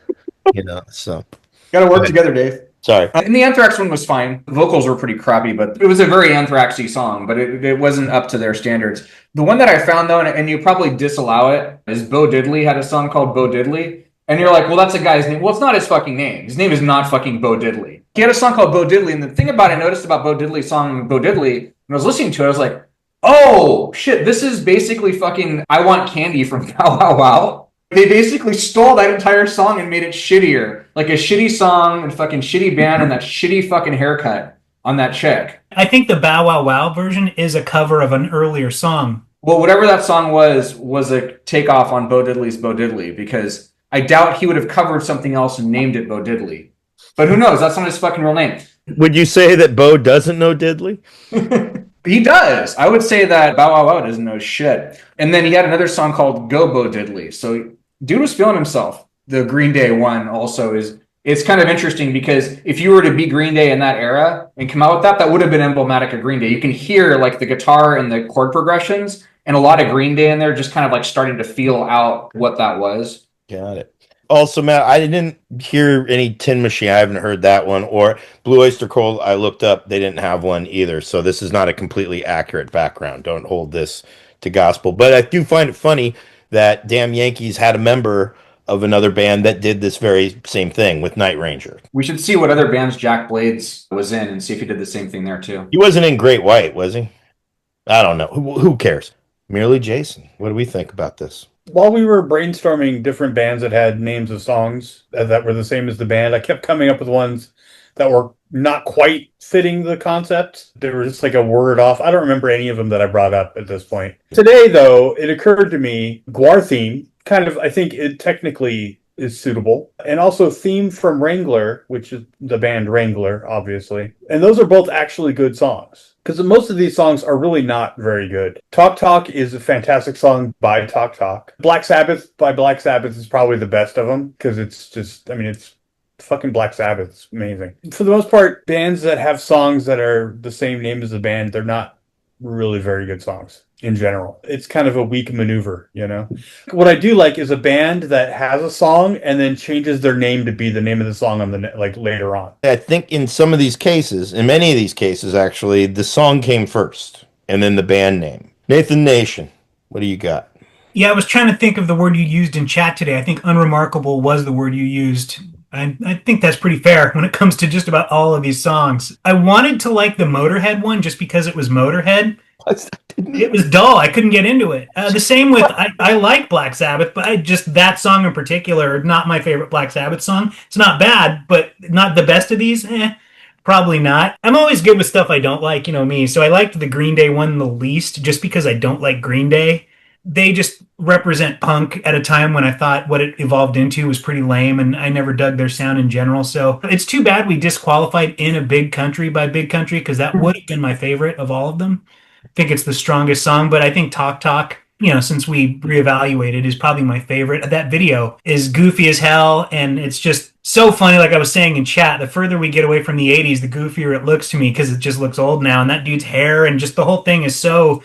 A: so.
B: Gotta work together, Dave.
A: Sorry.
B: And the Anthrax one was fine. The vocals were pretty crappy, but it was a very Anthraxy song, but it wasn't up to their standards. The one that I found, though, and you probably disallow it, is Bo Diddley had a song called Bo Diddley. And you're like, well, that's a guy's name. Well, it's not his fucking name. His name is not fucking Bo Diddley. He had a song called Bo Diddley, and the thing about it I noticed about Bo Diddley's song Bo Diddley, when I was listening to it, I was like, oh, shit, this is basically fucking I Want Candy from Bow Wow Wow. They basically stole that entire song and made it shittier. Like a shitty song and fucking shitty band and that shitty fucking haircut on that chick.
C: I think the Bow Wow Wow version is a cover of an earlier song.
B: Well, whatever that song was a takeoff on Bo Diddley's Bo Diddley, because I doubt he would have covered something else and named it Bo Diddley. But who knows? That's not his fucking real name.
A: Would you say that Bo doesn't know Diddley?
B: He does. I would say that Bow Wow Wow doesn't know shit. And then he had another song called Go Bo Diddley. So dude was feeling himself. The Green Day one also it's kind of interesting because if you were to be Green Day in that era and come out with that would have been emblematic of Green Day. You can hear like the guitar and the chord progressions and a lot of Green Day in there, just kind of like starting to feel out what that was.
A: Got it. Also, Matt, I didn't hear any Tin Machine. I haven't heard that one. Or Blue Oyster Cult, I looked up. They didn't have one either. So this is not a completely accurate background. Don't hold this to gospel. But I do find it funny that Damn Yankees had a member of another band that did this very same thing with Night Ranger.
B: We should see what other bands Jack Blades was in and see if he did the same thing there too.
A: He wasn't in Great White, was he? I don't know. Who cares? Merely Jason. What do we think about this?
D: While we were brainstorming different bands that had names of songs that were the same as the band, I kept coming up with ones that were not quite fitting the concept. They were just like a word off. I don't remember any of them that I brought up at this point. Today, though, it occurred to me, Guar Theme, kind of, I think it technically is suitable. And also Theme from Wrangler, which is the band Wrangler, obviously. And those are both actually good songs. Because most of these songs are really not very good. Talk Talk is a fantastic song by Talk Talk. Black Sabbath by Black Sabbath is probably the best of them. Because it's just, I mean, it's fucking Black Sabbath. It's amazing. For the most part, bands that have songs that are the same name as the band, they're not really very good songs in general. It's kind of a weak maneuver, you know? What I do like is a band that has a song and then changes their name to be the name of the song on the like later on.
A: I think in some of these cases, in many of these cases actually, the song came first and then the band name. Nathan Nation, what do you got?
C: Yeah, I was trying to think of the word you used in chat today. I think unremarkable was the word you used. I think that's pretty fair when it comes to just about all of these songs. I wanted to like the Motorhead one just because it was Motorhead. It was dull. I couldn't get into it. The same with, I like Black Sabbath, but that song in particular, not my favorite Black Sabbath song. It's not bad, but not the best of these. Probably not. I'm always good with stuff I don't like, you know me. So I liked the Green Day one the least just because I don't like Green Day. They just represent punk at a time when I thought what it evolved into was pretty lame, and I never dug their sound in general. So it's too bad we disqualified In a Big Country by Big Country, because that would have been my favorite of all of them. I think it's the strongest song, but I think Talk Talk, you know, since we reevaluated, is probably my favorite. That video is goofy as hell, and it's just so funny. Like I was saying in chat, the further we get away from the 80s, the goofier it looks to me, because it just looks old now, and that dude's hair and just the whole thing is so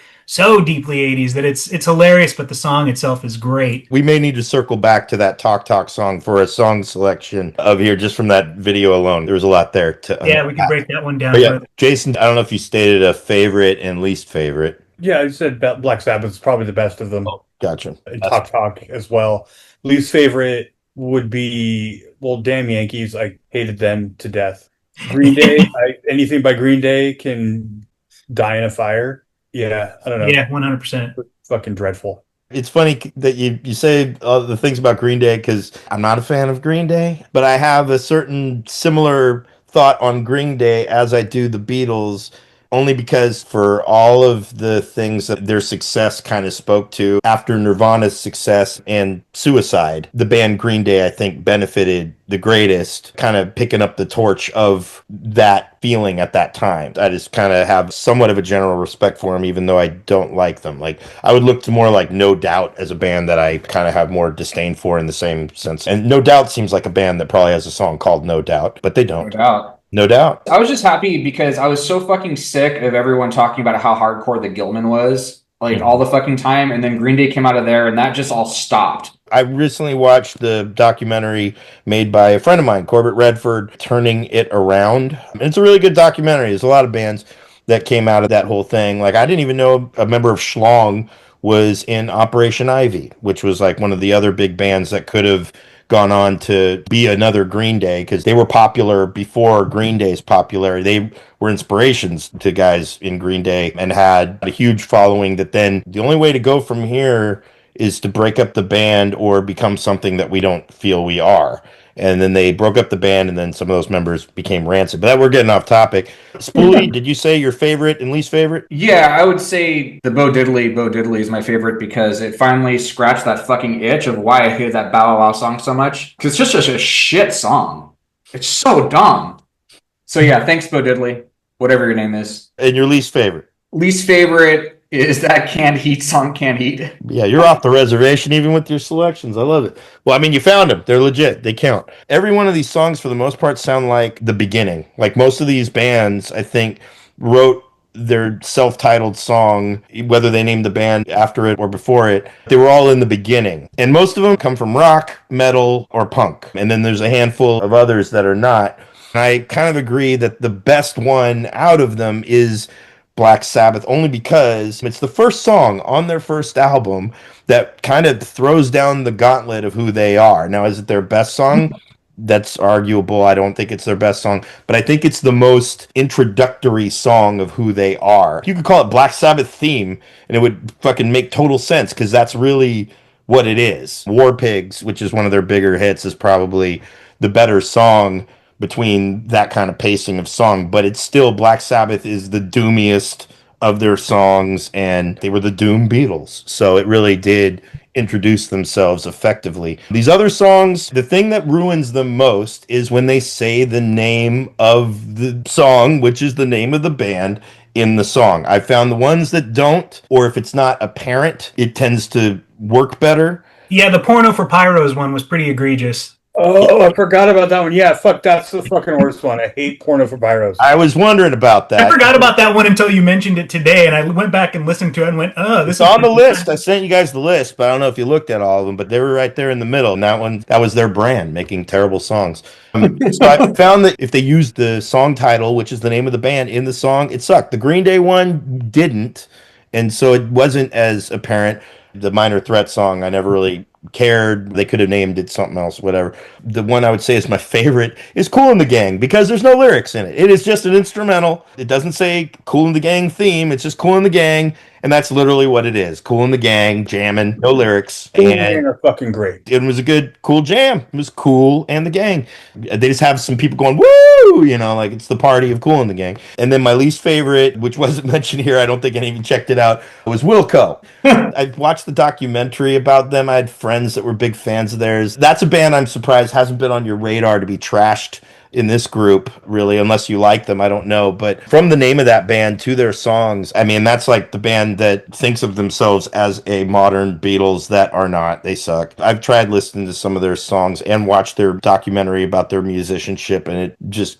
C: deeply 80s that it's hilarious, but the song itself is great.
A: We may need to circle back to that Talk Talk song for a song selection of here just from that video alone. There was a lot there to
C: yeah, we can break that one down.
A: But yeah, Jason, I don't know if you stated a favorite and least favorite.
D: Yeah, I said Black Sabbath is probably the best of them.
A: Oh, gotcha.
D: And Talk Talk as well. Least favorite would be, well, Damn Yankees. I hated them to death. Green Day, anything by Green Day can die in a fire. Yeah, I don't know.
C: Yeah, 100%.
D: Fucking dreadful.
A: It's funny that you say all the things about Green Day, because I'm not a fan of Green Day, but I have a certain similar thought on Green Day as I do the Beatles, only because for all of the things that their success kind of spoke to after Nirvana's success and Suicide, the band Green Day, I think, benefited the greatest, kind of picking up the torch of that feeling at that time. I just kind of have somewhat of a general respect for them, even though I don't like them. Like, I would look to more like No Doubt as a band that I kind of have more disdain for in the same sense. And No Doubt seems like a band that probably has a song called No Doubt, but they
B: No
A: don't.
B: doubt.
A: No Doubt.
B: I was just happy because I was so fucking sick of everyone talking about how hardcore the Gilman was, like all the fucking time. And then Green Day came out of there and that just all stopped.
A: I recently watched the documentary made by a friend of mine, Corbett Redford, Turning It Around. And it's a really good documentary. There's a lot of bands that came out of that whole thing. Like, I didn't even know a member of Schlong was in Operation Ivy, which was like one of the other big bands that could have gone on to be another Green Day, because they were popular before Green Day's popularity. They were inspirations to guys in Green Day and had a huge following that then the only way to go from here is to break up the band or become something that we don't feel we are. And then they broke up the band, and then some of those members became Rancid. But we're getting off topic. Spoolie, did you say your favorite and least favorite?
B: Yeah, I would say the Bo Diddley is my favorite because it finally scratched that fucking itch of why I hated that Bow Wow Wow song so much. Because it's just such a shit song. It's so dumb. So yeah, thanks, Bo Diddley. Whatever your name is.
A: And your least favorite?
B: Least favorite is that Canned Heat song, Canned Heat.
A: Yeah, you're off the reservation even with your selections. I love it. Well, I mean, you found them. They're legit. They count. Every one of these songs, for the most part, sound like the beginning. Like most of these bands, I think, wrote their self-titled song, whether they named the band after it or before it, they were all in the beginning. And most of them come from rock, metal, or punk. And then there's a handful of others that are not. I kind of agree that the best one out of them is Black Sabbath, only because it's the first song on their first album that kind of throws down the gauntlet of who they are. Now, is it their best song? That's arguable. I don't think it's their best song, but I think it's the most introductory song of who they are. You could call it Black Sabbath theme, and it would fucking make total sense, because that's really what it is. War Pigs, which is one of their bigger hits, is probably the better song between that kind of pacing of song, but it's still, Black Sabbath is the doomiest of their songs, and they were the Doom Beatles. So it really did introduce themselves effectively. These other songs, the thing that ruins them most is when they say the name of the song, which is the name of the band, in the song. I found the ones that don't, or if it's not apparent, it tends to work better.
C: Yeah, the Porno for Pyros one was pretty egregious.
D: Oh, I forgot about that one. Yeah, fuck, that's the fucking worst one. I hate Porno for Pyros.
A: I was wondering about that.
C: I forgot about that one until you mentioned it today, and I went back and listened to it and went, oh, this
A: It's
C: is
A: on the list. I sent you guys the list, but I don't know if you looked at all of them, but they were right there in the middle. And that one, that was their brand, making terrible songs. So I found that if they used the song title, which is the name of the band, in the song, it sucked. The Green Day one didn't, and so it wasn't as apparent. The Minor Threat song, I never really cared. They could have named it something else, whatever. The one I would say is my favorite is Kool and the Gang, because there's no lyrics in it. It is just an instrumental. It doesn't say Kool and the Gang theme. It's just Kool and the Gang, and that's literally what it is. Kool and the Gang jamming, no lyrics.
D: Kool and the Gang are fucking great.
A: It was a good, cool jam. It was Kool and the Gang. They just have some people going, woo! You know, like it's the party of Kool and the Gang. And then my least favorite, which wasn't mentioned here, I don't think any of you checked it out, was Wilco. I watched the documentary about them. I had friends that were big fans of theirs. That's a band I'm surprised hasn't been on your radar to be trashed in this group, really, unless you like them. I don't know. But from the name of that band to their songs, I mean, that's like the band that thinks of themselves as a modern Beatles that are not. They suck. I've tried listening to some of their songs and watched their documentary about their musicianship, and it just,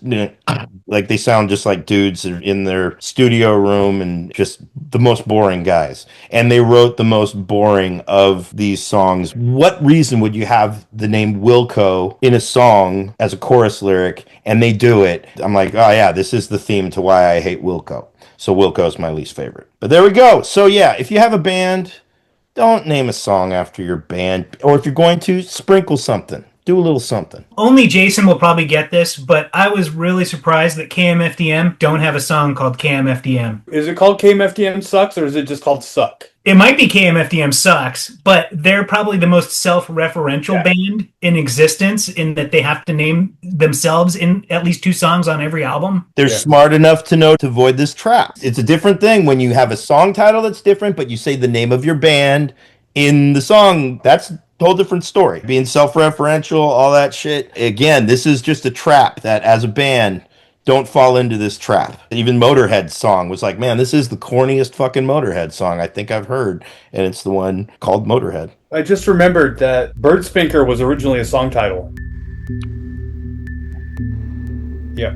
A: like, they sound just like dudes in their studio room and just the most boring guys. And they wrote the most boring of these songs. What reason would you have the name Wilco in a song as a chorus lyric? And they do it. I'm like, oh yeah, this is the theme to why I hate Wilco. So Wilco's my least favorite. But there we go. So yeah, if you have a band, don't name a song after your band. Or if you're going to, sprinkle something. Do a little something.
C: Only Jason will probably get this, but I was really surprised that KMFDM don't have a song called KMFDM.
D: Is it called KMFDM Sucks, or is it just called Suck?
C: It might be KMFDM sucks, but they're probably the most self-referential band in existence in that they have to name themselves in at least 2 songs on every album.
A: They're smart enough to know to avoid this trap. It's a different thing when you have a song title that's different, but you say the name of your band in the song. That's a whole different story. Being self-referential, all that shit. Again, this is just a trap that as a band, don't fall into this trap. Even Motorhead's song was like, man, this is the corniest fucking Motorhead song I think I've heard. And it's the one called Motorhead.
D: I just remembered that Bird Spinker was originally a song title. Yeah.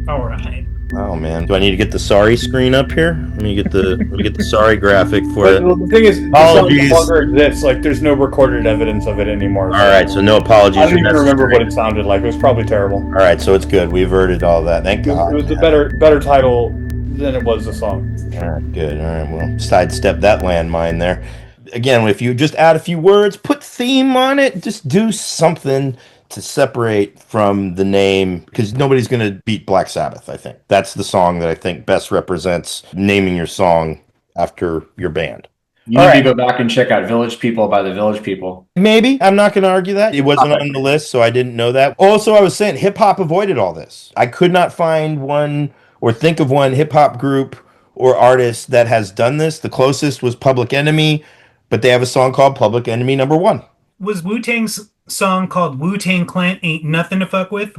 C: All right.
A: Oh man, do I need to get the sorry screen up here? Let me get the sorry graphic for it.
D: Well, the thing is, the song no longer exists. Like, there's no recorded evidence of it anymore.
A: All right, so no apologies.
D: I don't even remember what it sounded like. It was probably terrible.
A: All right, so it's good. We averted all that. Thank God.
D: It was a better title than it was the song.
A: All right, good. All right, we'll sidestep that landmine there. Again, if you just add a few words, put theme on it, just do something to separate from the name, because nobody's going to beat Black Sabbath, I think. That's the song that I think best represents naming your song after your band.
B: You need to go back and check out Village People by the Village People.
A: Maybe. I'm not going to argue that. It wasn't on the list, so I didn't know that. Also, I was saying hip-hop avoided all this. I could not find one or think of one hip-hop group or artist that has done this. The closest was Public Enemy, but they have a song called Public Enemy No. 1.
C: Was Wu-Tang's song called Wu-Tang Clan Ain't Nothing to Fuck With?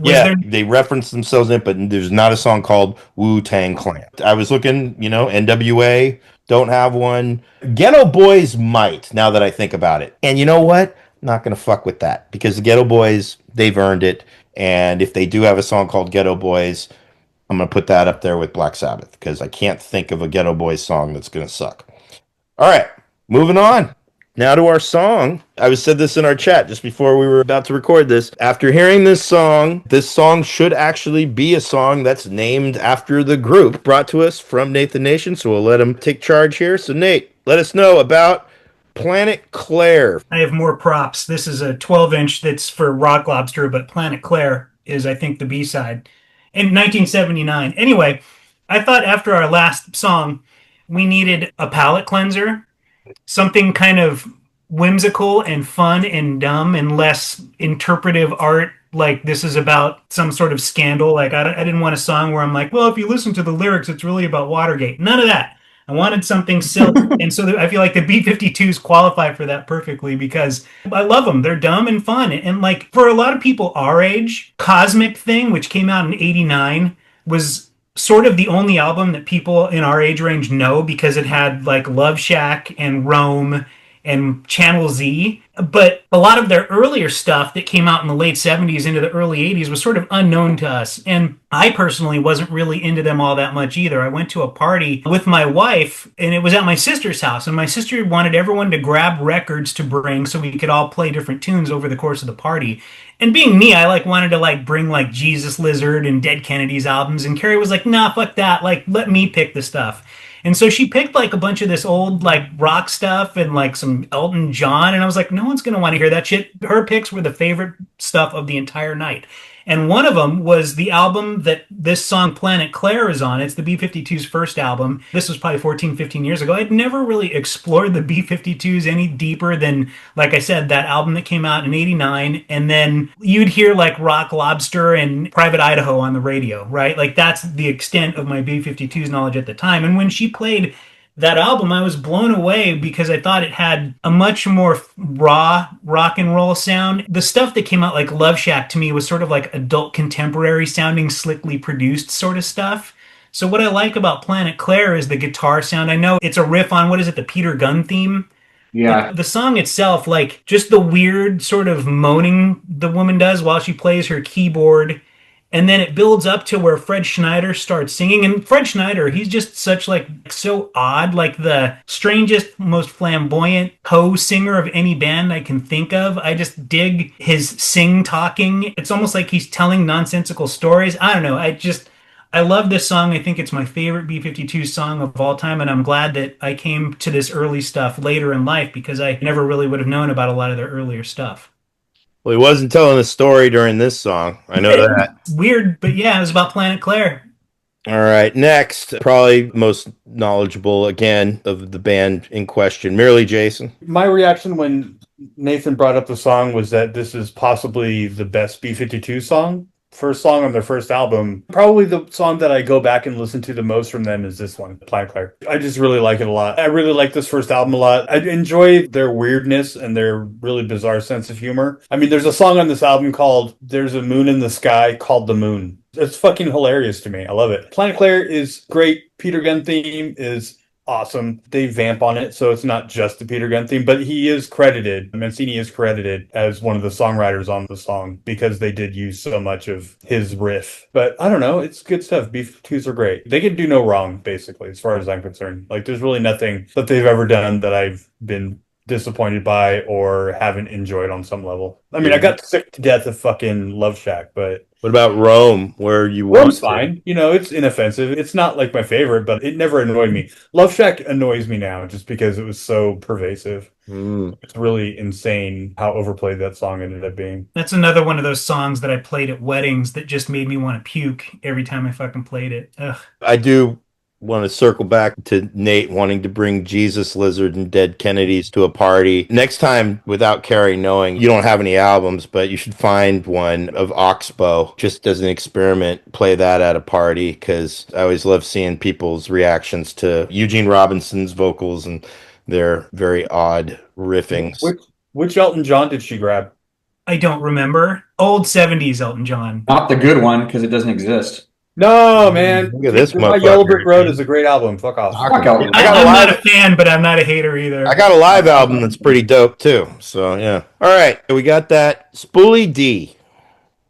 A: They reference themselves in it, but there's not a song called Wu-Tang Clan. I was looking, NWA don't have one. Ghetto Boys might, now that I think about it. And you know what? I'm not going to fuck with that, because the Ghetto Boys, they've earned it. And if they do have a song called Ghetto Boys, I'm going to put that up there with Black Sabbath, because I can't think of a Ghetto Boys song that's going to suck. All right, moving on. Now to our song. I said this in our chat just before we were about to record this. After hearing this song should actually be a song that's named after the group, brought to us from Nathan Nation. So we'll let him take charge here. So Nate, let us know about Planet Claire.
C: I have more props. This is a 12-inch that's for Rock Lobster, but Planet Claire is, I think, the B-side. In 1979. Anyway, I thought after our last song, we needed a palate cleanser. Something kind of whimsical and fun and dumb and less interpretive art, like this is about some sort of scandal. Like I didn't want a song where I'm like, well, if you listen to the lyrics, it's really about Watergate. None of that. I wanted something silly. And so I feel like the B-52s qualify for that perfectly, because I love them. They're dumb and fun. And like for a lot of people our age, Cosmic Thing, which came out in '89, was sort of the only album that people in our age range know, because it had like Love Shack and Rome and Channel Z. But a lot of their earlier stuff that came out in the late 70s into the early 80s was sort of unknown to us. And I personally wasn't really into them all that much either. I went to a party with my wife, and it was at my sister's house. And my sister wanted everyone to grab records to bring so we could all play different tunes over the course of the party. And being me, I wanted to bring Jesus Lizard and Dead Kennedys albums. And Carrie was like, nah, fuck that. Let me pick the stuff. And so she picked a bunch of this old rock stuff and some Elton John. And I was like, no one's going to want to hear that shit. Her picks were the favorite stuff of the entire night. And one of them was the album that this song Planet Claire is on. It's the B-52s' first album. This was probably 14, 15 years ago. I'd never really explored the B-52s any deeper than, like I said, that album that came out in '89. And then you'd hear Rock Lobster and Private Idaho on the radio, right? That's the extent of my B-52s knowledge at the time. And when she played that album, I was blown away because I thought it had a much more raw rock and roll sound. The stuff that came out like Love Shack to me was sort of adult contemporary sounding, slickly produced sort of stuff. So what I like about Planet Claire is the guitar sound. I know it's a riff on, the Peter Gunn theme?
B: Yeah.
C: The song itself, just the weird sort of moaning the woman does while she plays her keyboard. And then it builds up to where Fred Schneider starts singing. And Fred Schneider, he's just such so odd, the strangest, most flamboyant co-singer of any band I can think of. I just dig his sing-talking. It's almost like he's telling nonsensical stories. I don't know. I love this song. I think it's my favorite B-52 song of all time. And I'm glad that I came to this early stuff later in life, because I never really would have known about a lot of their earlier stuff.
A: Well, he wasn't telling a story during this song. I know that.
C: Weird, but yeah, it was about Planet Claire.
A: All right, next, probably most knowledgeable again of the band in question, merely Jason.
D: My reaction when Nathan brought up the song was that this is possibly the best B-52 song. First song on their first album. Probably the song that I go back and listen to the most from them is this one, Planet Claire. I just really like it a lot. I really like this first album a lot. I enjoy their weirdness and their really bizarre sense of humor. I mean, there's a song on this album called There's a Moon in the Sky Called the Moon. It's fucking hilarious to me. I love it. Planet Claire is great. Peter Gunn theme is awesome. They vamp on it, so it's not just the Peter Gunn theme, but he is credited, Mancini is credited as one of the songwriters on the song because they did use so much of his riff. But I don't know, it's good stuff. B-52s are great. They can do no wrong, basically, as far as I'm concerned. Like, there's really nothing that they've ever done that I've been disappointed by or haven't enjoyed on some level. I mean, I got sick to death of fucking Love Shack, but
A: What about Rome, where you
D: Rome's
A: want
D: fine. You know, it's inoffensive. It's not like my favorite, but it never annoyed me. Love Shack annoys me now just because it was so pervasive. It's really insane how overplayed that song ended up being.
C: That's another one of those songs that I played at weddings that just made me want to puke every time I fucking played it. Ugh.
A: I do want to circle back to Nate wanting to bring Jesus Lizard and Dead Kennedys to a party. Next time, without Carrie knowing, you don't have any albums, but you should find one of Oxbow just as an experiment. Play that at a party because I always love seeing people's reactions to Eugene Robinson's vocals and their very odd riffings.
D: Which Elton John did she grab?
C: I don't remember. Old 70s Elton John.
B: Not the good one because it doesn't exist.
D: No, man.
A: Look at this
D: My
A: motherfucker.
D: Yellow Brick Road is a great album. Fuck off.
B: Fuck Elton.
C: I'm not a fan, but I'm not a hater either.
A: I got a live album that's pretty dope too. So yeah. All right, we got that. Spoolie D.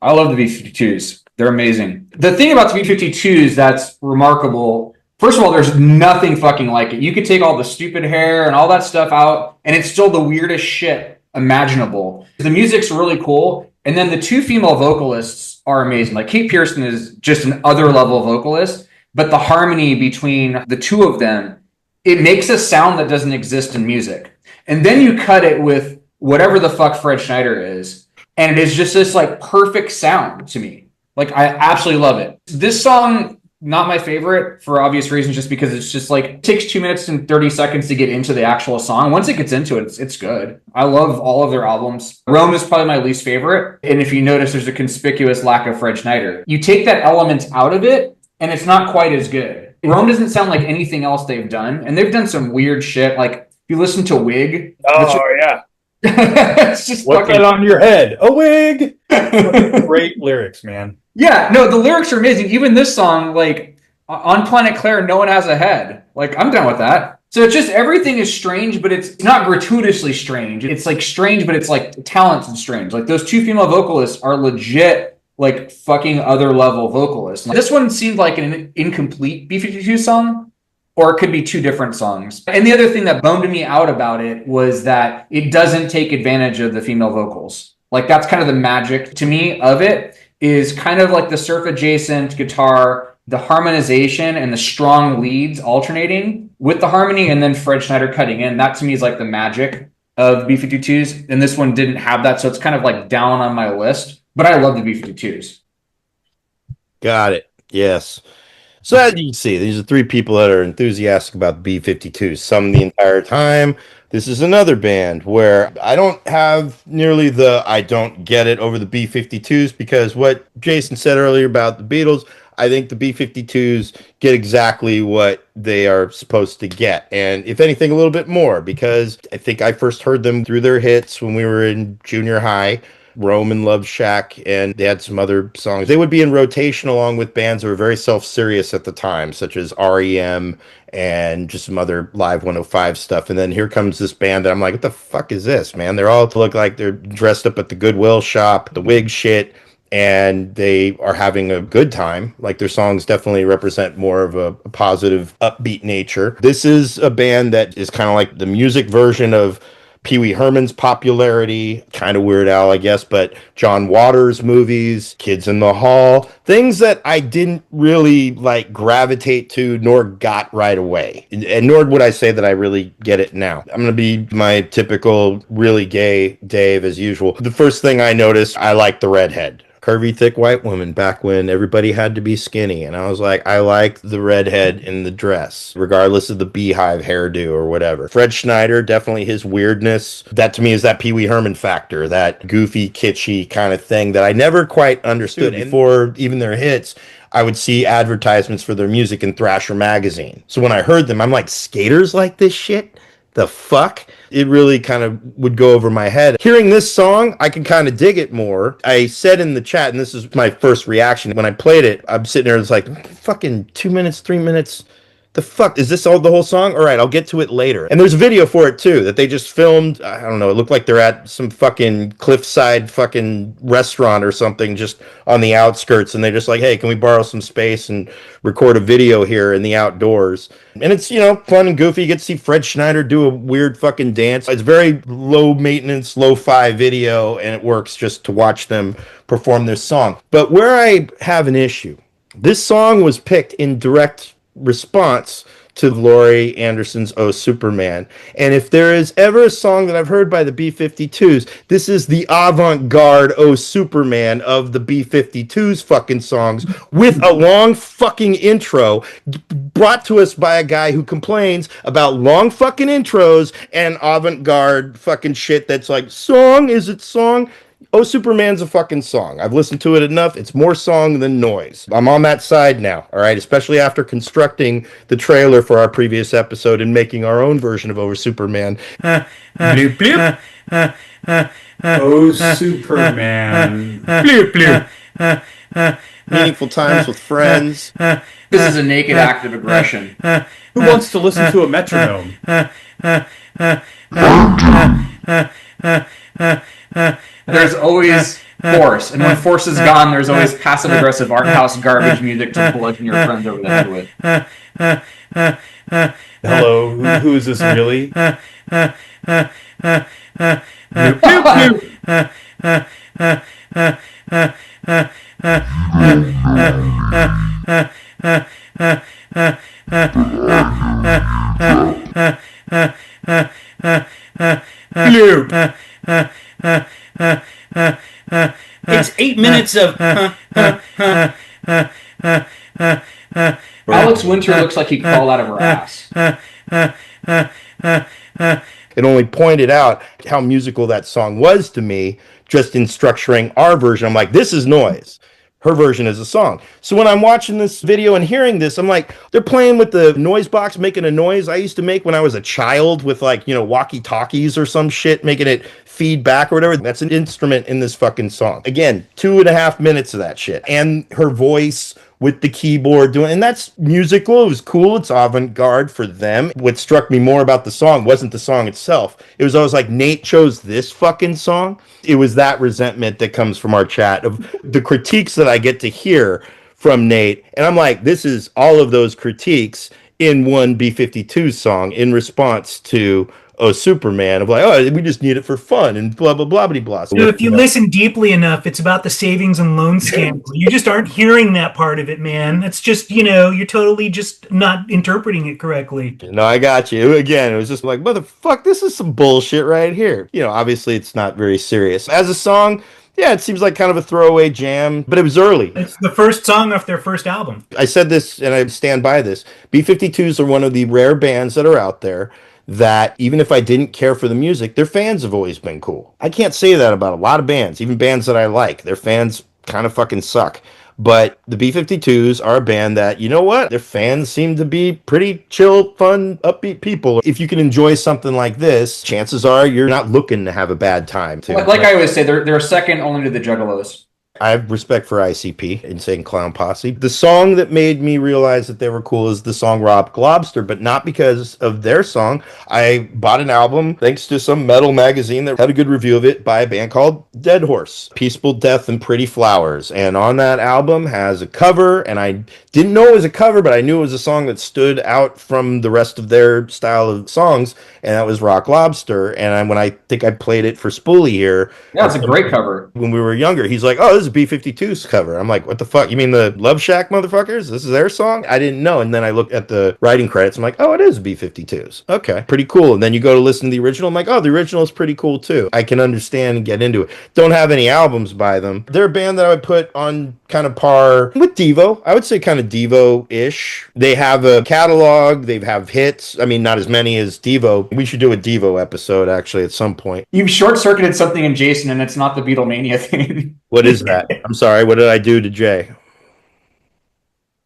B: I love the B-52s. They're amazing. The thing about the B-52s that's remarkable, first of all, there's nothing fucking like it. You could take all the stupid hair and all that stuff out, and it's still the weirdest shit imaginable. The music's really cool, and then the two female vocalists are amazing. Like Kate Pearson is just an other level vocalist, but the harmony between the two of them, it makes a sound that doesn't exist in music. And then you cut it with whatever the fuck Fred Schneider is, and it is just this like perfect sound to me. Like I absolutely love it. This song, not my favorite for obvious reasons, just because it's just like it takes 2 minutes and 30 seconds to get into the actual song. Once it gets into it, it's good. I love all of their albums. Rome is probably my least favorite. And if you notice, there's a conspicuous lack of Fred Schneider. You take that element out of it, and it's not quite as good. Rome doesn't sound like anything else they've done. And they've done some weird shit. Like if you listen to Wig.
D: Yeah.
B: It's just
D: What's that on your head? A wig. Great lyrics, man.
B: Yeah, no, the lyrics are amazing. Even this song, like on Planet Claire, no one has a head. Like I'm down with that. So it's just everything is strange, but it's not gratuitously strange. It's like strange, but it's like talented strange. Like those two female vocalists are legit, like fucking other level vocalists. This one seemed like an incomplete B-52 song, or it could be two different songs. And the other thing that bummed me out about it was that it doesn't take advantage of the female vocals. Like that's kind of the magic to me of it, is kind of like the surf adjacent guitar, the harmonization and the strong leads alternating with the harmony, and then Fred Schneider cutting in. That to me is like the magic of B-52s. And this one didn't have that. So it's kind of like down on my list, but I love the B-52s.
A: Got it. Yes. So as you can see, these are three people that are enthusiastic about the B-52s. Some the entire time. This is another band where I don't have nearly the I don't get it over the B-52s, because what Jason said earlier about the Beatles, I think the B-52s get exactly what they are supposed to get. And if anything, a little bit more, because I think I first heard them through their hits when we were in junior high. Rome and Love Shack, and they had some other songs. They would be in rotation along with bands that were very self-serious at the time, such as REM and just some other Live 105 stuff. And then here comes this band that I'm like, what the fuck is this, man? They're all look like they're dressed up at the Goodwill shop, the wig shit, and they are having a good time. Like their songs definitely represent more of a positive, upbeat nature. This is a band that is kind of like the music version of Pee Wee Herman's popularity, kind of Weird Al, I guess, but John Waters movies, Kids in the Hall, things that I didn't really like gravitate to nor got right away. And nor would I say that I really get it now. I'm going to be my typical really gay Dave as usual. The first thing I noticed, I like the redhead. curvy, thick white woman back when everybody had to be skinny. And I was like, I like the redhead in the dress, regardless of the beehive hairdo or whatever. Fred Schneider, definitely his weirdness. That to me is that Pee Wee Herman factor, that goofy, kitschy kind of thing that I never quite understood before even their hits. I would see advertisements for their music in Thrasher magazine. So when I heard them, I'm like, skaters like this shit? The fuck? It really kind of would go over my head. Hearing this song, I can kind of dig it more. I said in the chat, and this is my first reaction, when I played it, I'm sitting there, it's like, fucking 2 minutes, 3 minutes. The fuck? Is this all the whole song? All right, I'll get to it later. And there's a video for it too that they just filmed. I don't know. It looked like they're at some fucking cliffside fucking restaurant or something just on the outskirts. And they're just like, hey, can we borrow some space and record a video here in the outdoors? And it's, fun and goofy. You get to see Fred Schneider do a weird fucking dance. It's very low maintenance, lo-fi video, and it works just to watch them perform this song. But where I have an issue, this song was picked in direct response to Laurie Anderson's Oh Superman. And if there is ever a song that I've heard by the B-52s, this is the avant-garde Oh Superman of the B-52s fucking songs with a long fucking intro brought to us by a guy who complains about long fucking intros and avant-garde fucking shit that's like, song? Is it song? Oh, Superman's a fucking song. I've listened to it enough. It's more song than noise. I'm on that side now, all right? Especially after constructing the trailer for our previous episode and making our own version of Oh, Superman.
D: Bloop, bloop. Oh, Superman. Bloop, bloop.
A: Meaningful times with friends.
B: This is a naked act of aggression.
D: Who wants to listen to a metronome?
B: There's always force, and when force is gone, there's always passive-aggressive art house garbage music to bludgeon your friends over the head with.
D: Hello, who is this really?
C: It's 8 minutes of.
B: Alex Winter looks like he crawled out of her ass.
A: It only pointed out how musical that song was to me, just in structuring our version. I'm like, this is noise. Her version is a song. So when I'm watching this video and hearing this, I'm like, they're playing with the noise box, making a noise I used to make when I was a child with walkie-talkies or some shit, making it feedback or whatever. That's an instrument in this fucking song. Again, 2.5 minutes of that shit. And her voice with the keyboard doing, and that's musical. It was cool. It's avant-garde for them. What struck me more about the song wasn't the song itself. It was always like, Nate chose this fucking song. It was that resentment that comes from our chat of the critiques that I get to hear from Nate. And I'm like, this is all of those critiques in one B-52 song in response to Oh Superman, of like, oh, we just need it for fun and blah blah blah blah blah.
C: So if you listen deeply enough, it's about the savings and loan scandal. You just aren't hearing that part of it, man. That's just, you're totally just not interpreting it correctly.
A: No, I got you. Again, it was just like, motherfuck, this is some bullshit right here. Obviously it's not very serious. As a song, yeah, it seems like kind of a throwaway jam, but it was early.
C: It's the first song off their first album.
A: I said this, and I stand by this. B-52s are one of the rare bands that are out there that even if I didn't care for the music, their fans have always been cool. I can't say that about a lot of bands, even bands that I like. Their fans kind of fucking suck. But the B-52s are a band that, you know what? Their fans seem to be pretty chill, fun, upbeat people. If you can enjoy something like this, chances are you're not looking to have a bad time.
B: Like I always say, they're second only to the Juggalos.
A: I have respect for ICP, Insane Clown Posse. The song that made me realize that they were cool is the song Rock Lobster, but not because of their song. I bought an album thanks to some metal magazine that had a good review of it by a band called Dead Horse, Peaceful Death and Pretty Flowers. And on that album has a cover, and I didn't know it was a cover, but I knew it was a song that stood out from the rest of their style of songs, and that was Rock Lobster. And when I think I played it for Spoolie here.
B: Yeah, it's a great cover.
A: When we were younger, he's like, oh, this was a B-52s cover. I'm like, what the fuck? You mean the Love Shack motherfuckers? This is their song? I didn't know. And then I looked at the writing credits. I'm like, oh, it is B-52s. Okay, pretty cool. And then you go to listen to the original. I'm like, oh, the original is pretty cool too. I can understand and get into it. Don't have any albums by them. They're a band that I would put on kind of par with Devo. I would say kind of Devo-ish. They have a catalog. They have hits. I mean, not as many as Devo. We should do a Devo episode actually at some point.
B: You've short-circuited something in Jason, and it's not the Beatlemania thing.
A: What is that? I'm sorry. What did I do to Jay?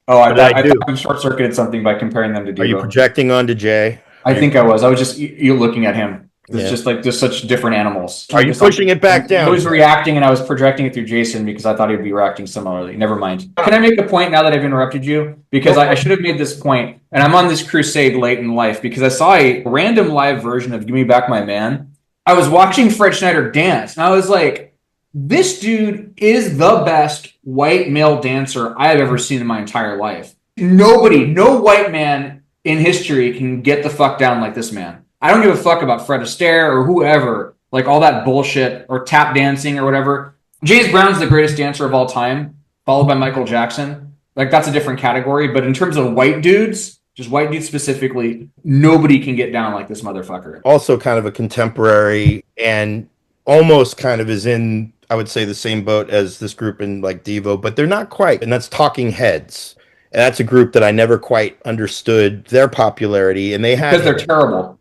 B: Oh, I
A: What did I do?
B: thought you short-circuited something by comparing them to Devo.
A: Are you projecting onto Jay?
B: I think I was. I was just you looking at him. It's
A: Yeah.
B: just like just such different animals.
A: Are you pushing it back down?
B: I was reacting, and I was projecting it through Jason because I thought he'd be reacting similarly. Never mind. Can I make a point now that I've interrupted you? Because I should have made this point, and I'm on this crusade late in life because I saw a random live version of "Give Me Back My Man." I was watching Fred Schneider dance, and I was like, "This dude is the best white male dancer I have ever seen in my entire life. Nobody, no white man in history can get the fuck down like this man. I don't give a fuck about Fred Astaire or whoever, like all that bullshit or tap dancing or whatever. James Brown's the greatest dancer of all time, followed by Michael Jackson. Like that's a different category. But in terms of white dudes, just white dudes specifically, nobody can get down like this motherfucker.
A: Also kind of a contemporary and almost kind of is in, I would say, the same boat as this group in like Devo, but they're not quite. And that's Talking Heads. And that's a group that I never quite understood their popularity. And they had
B: Because they're terrible.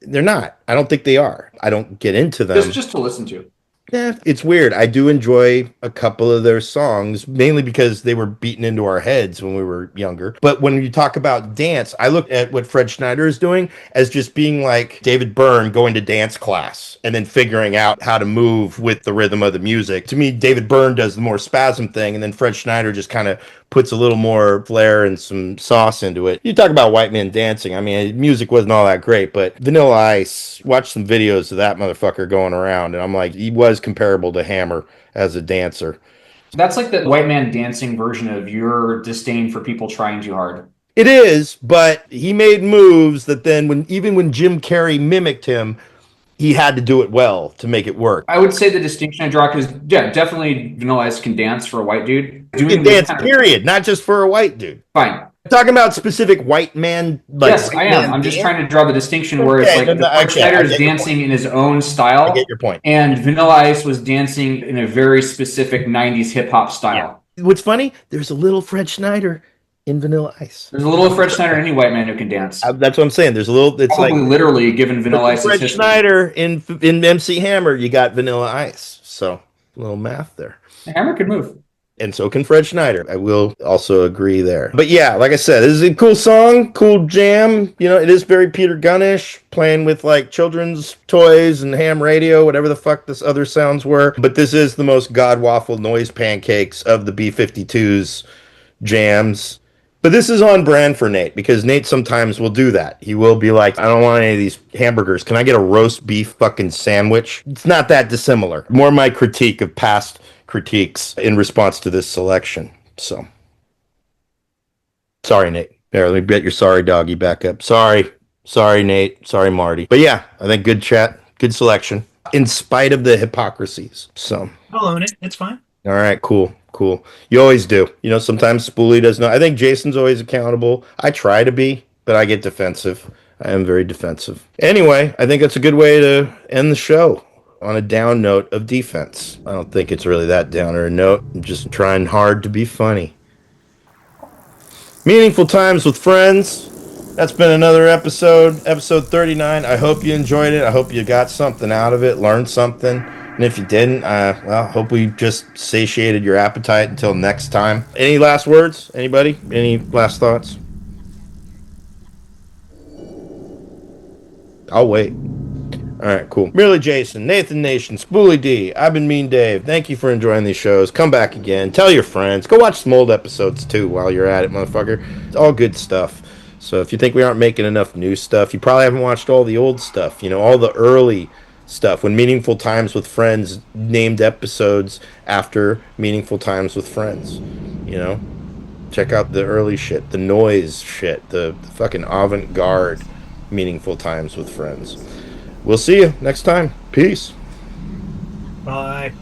A: They're not. I don't think they are. I don't get into them.
B: Just to listen to.
A: Yeah, it's weird. I do enjoy a couple of their songs, mainly because they were beaten into our heads when we were younger. But when you talk about dance, I look at what Fred Schneider is doing as just being like David Byrne going to dance class and then figuring out how to move with the rhythm of the music. To me, David Byrne does the more spasm thing, and then Fred Schneider just kind of puts a little more flair and some sauce into it. You talk about white men dancing. I mean, music wasn't all that great, but Vanilla Ice, watch some videos of that motherfucker going around, and I'm like, he was comparable to Hammer as a dancer.
B: That's like the white man dancing version of your disdain for people trying too hard.
A: It is, but he made moves that then even when Jim Carrey mimicked him, he had to do it well to make it work.
B: I would say the distinction I draw, because yeah, definitely Vanilla Ice can dance for a white dude.
A: He can dance, period, not just for a white dude.
B: Fine.
A: I'm talking about specific white man. Like,
B: yes, I am. I'm just trying to draw the distinction where it's like Fred Schneider is dancing in his own style.
A: I get your point.
B: And Vanilla Ice was dancing in a very specific 90s hip hop style.
A: Yeah. What's funny, there's a little Fred Schneider in Vanilla Ice.
B: There's a little Fred Schneider in any white man who can dance.
A: That's what I'm saying. There's a little. It's
B: probably
A: like
B: literally given Vanilla Ice.
A: Fred Schneider in MC Hammer, you got Vanilla Ice. So a little math there.
B: Hammer could move.
A: And so can Fred Schneider. I will also agree there. But yeah, like I said, this is a cool song, cool jam. You know, it is very Peter Gunnish, playing with like children's toys and ham radio, whatever the fuck this other sounds were. But this is the most god waffle noise pancakes of the B-52s jams. But this is on brand for Nate, because Nate sometimes will do that. He will be like, I don't want any of these hamburgers. Can I get a roast beef fucking sandwich? It's not that dissimilar. More my critique of past critiques in response to this selection. So, sorry, Nate. There, let me get your sorry doggy back up. Sorry, Nate. Sorry, Marty. But yeah, I think good chat, good selection, in spite of the hypocrisies. So,
C: I'll own it. It's fine.
A: All right, cool. You always do. You know, sometimes Spoolie does not. I think Jason's always accountable. I try to be, but I get defensive. I am very defensive. Anyway, I think that's a good way to end the show. On a down note of defense. I don't think it's really that downer a note. I'm just trying hard to be funny. Meaningful Times with Friends. That's been another episode 39. I hope you enjoyed it. I hope you got something out of it, learned something. And if you didn't, well, hope we just satiated your appetite until next time. Any last words? Anybody? Any last thoughts? I'll wait. All right, cool. Merely Jason, Nathan Nation, Spoolie D, I've been Mean Dave. Thank you for enjoying these shows. Come back again. Tell your friends. Go watch some old episodes, too, while you're at it, motherfucker. It's all good stuff. So if you think we aren't making enough new stuff, you probably haven't watched all the old stuff. You know, all the early stuff. When Meaningful Times with Friends named episodes after Meaningful Times with Friends. You know? Check out the early shit. The noise shit. The fucking avant-garde Meaningful Times with Friends. We'll see you next time. Peace.
C: Bye.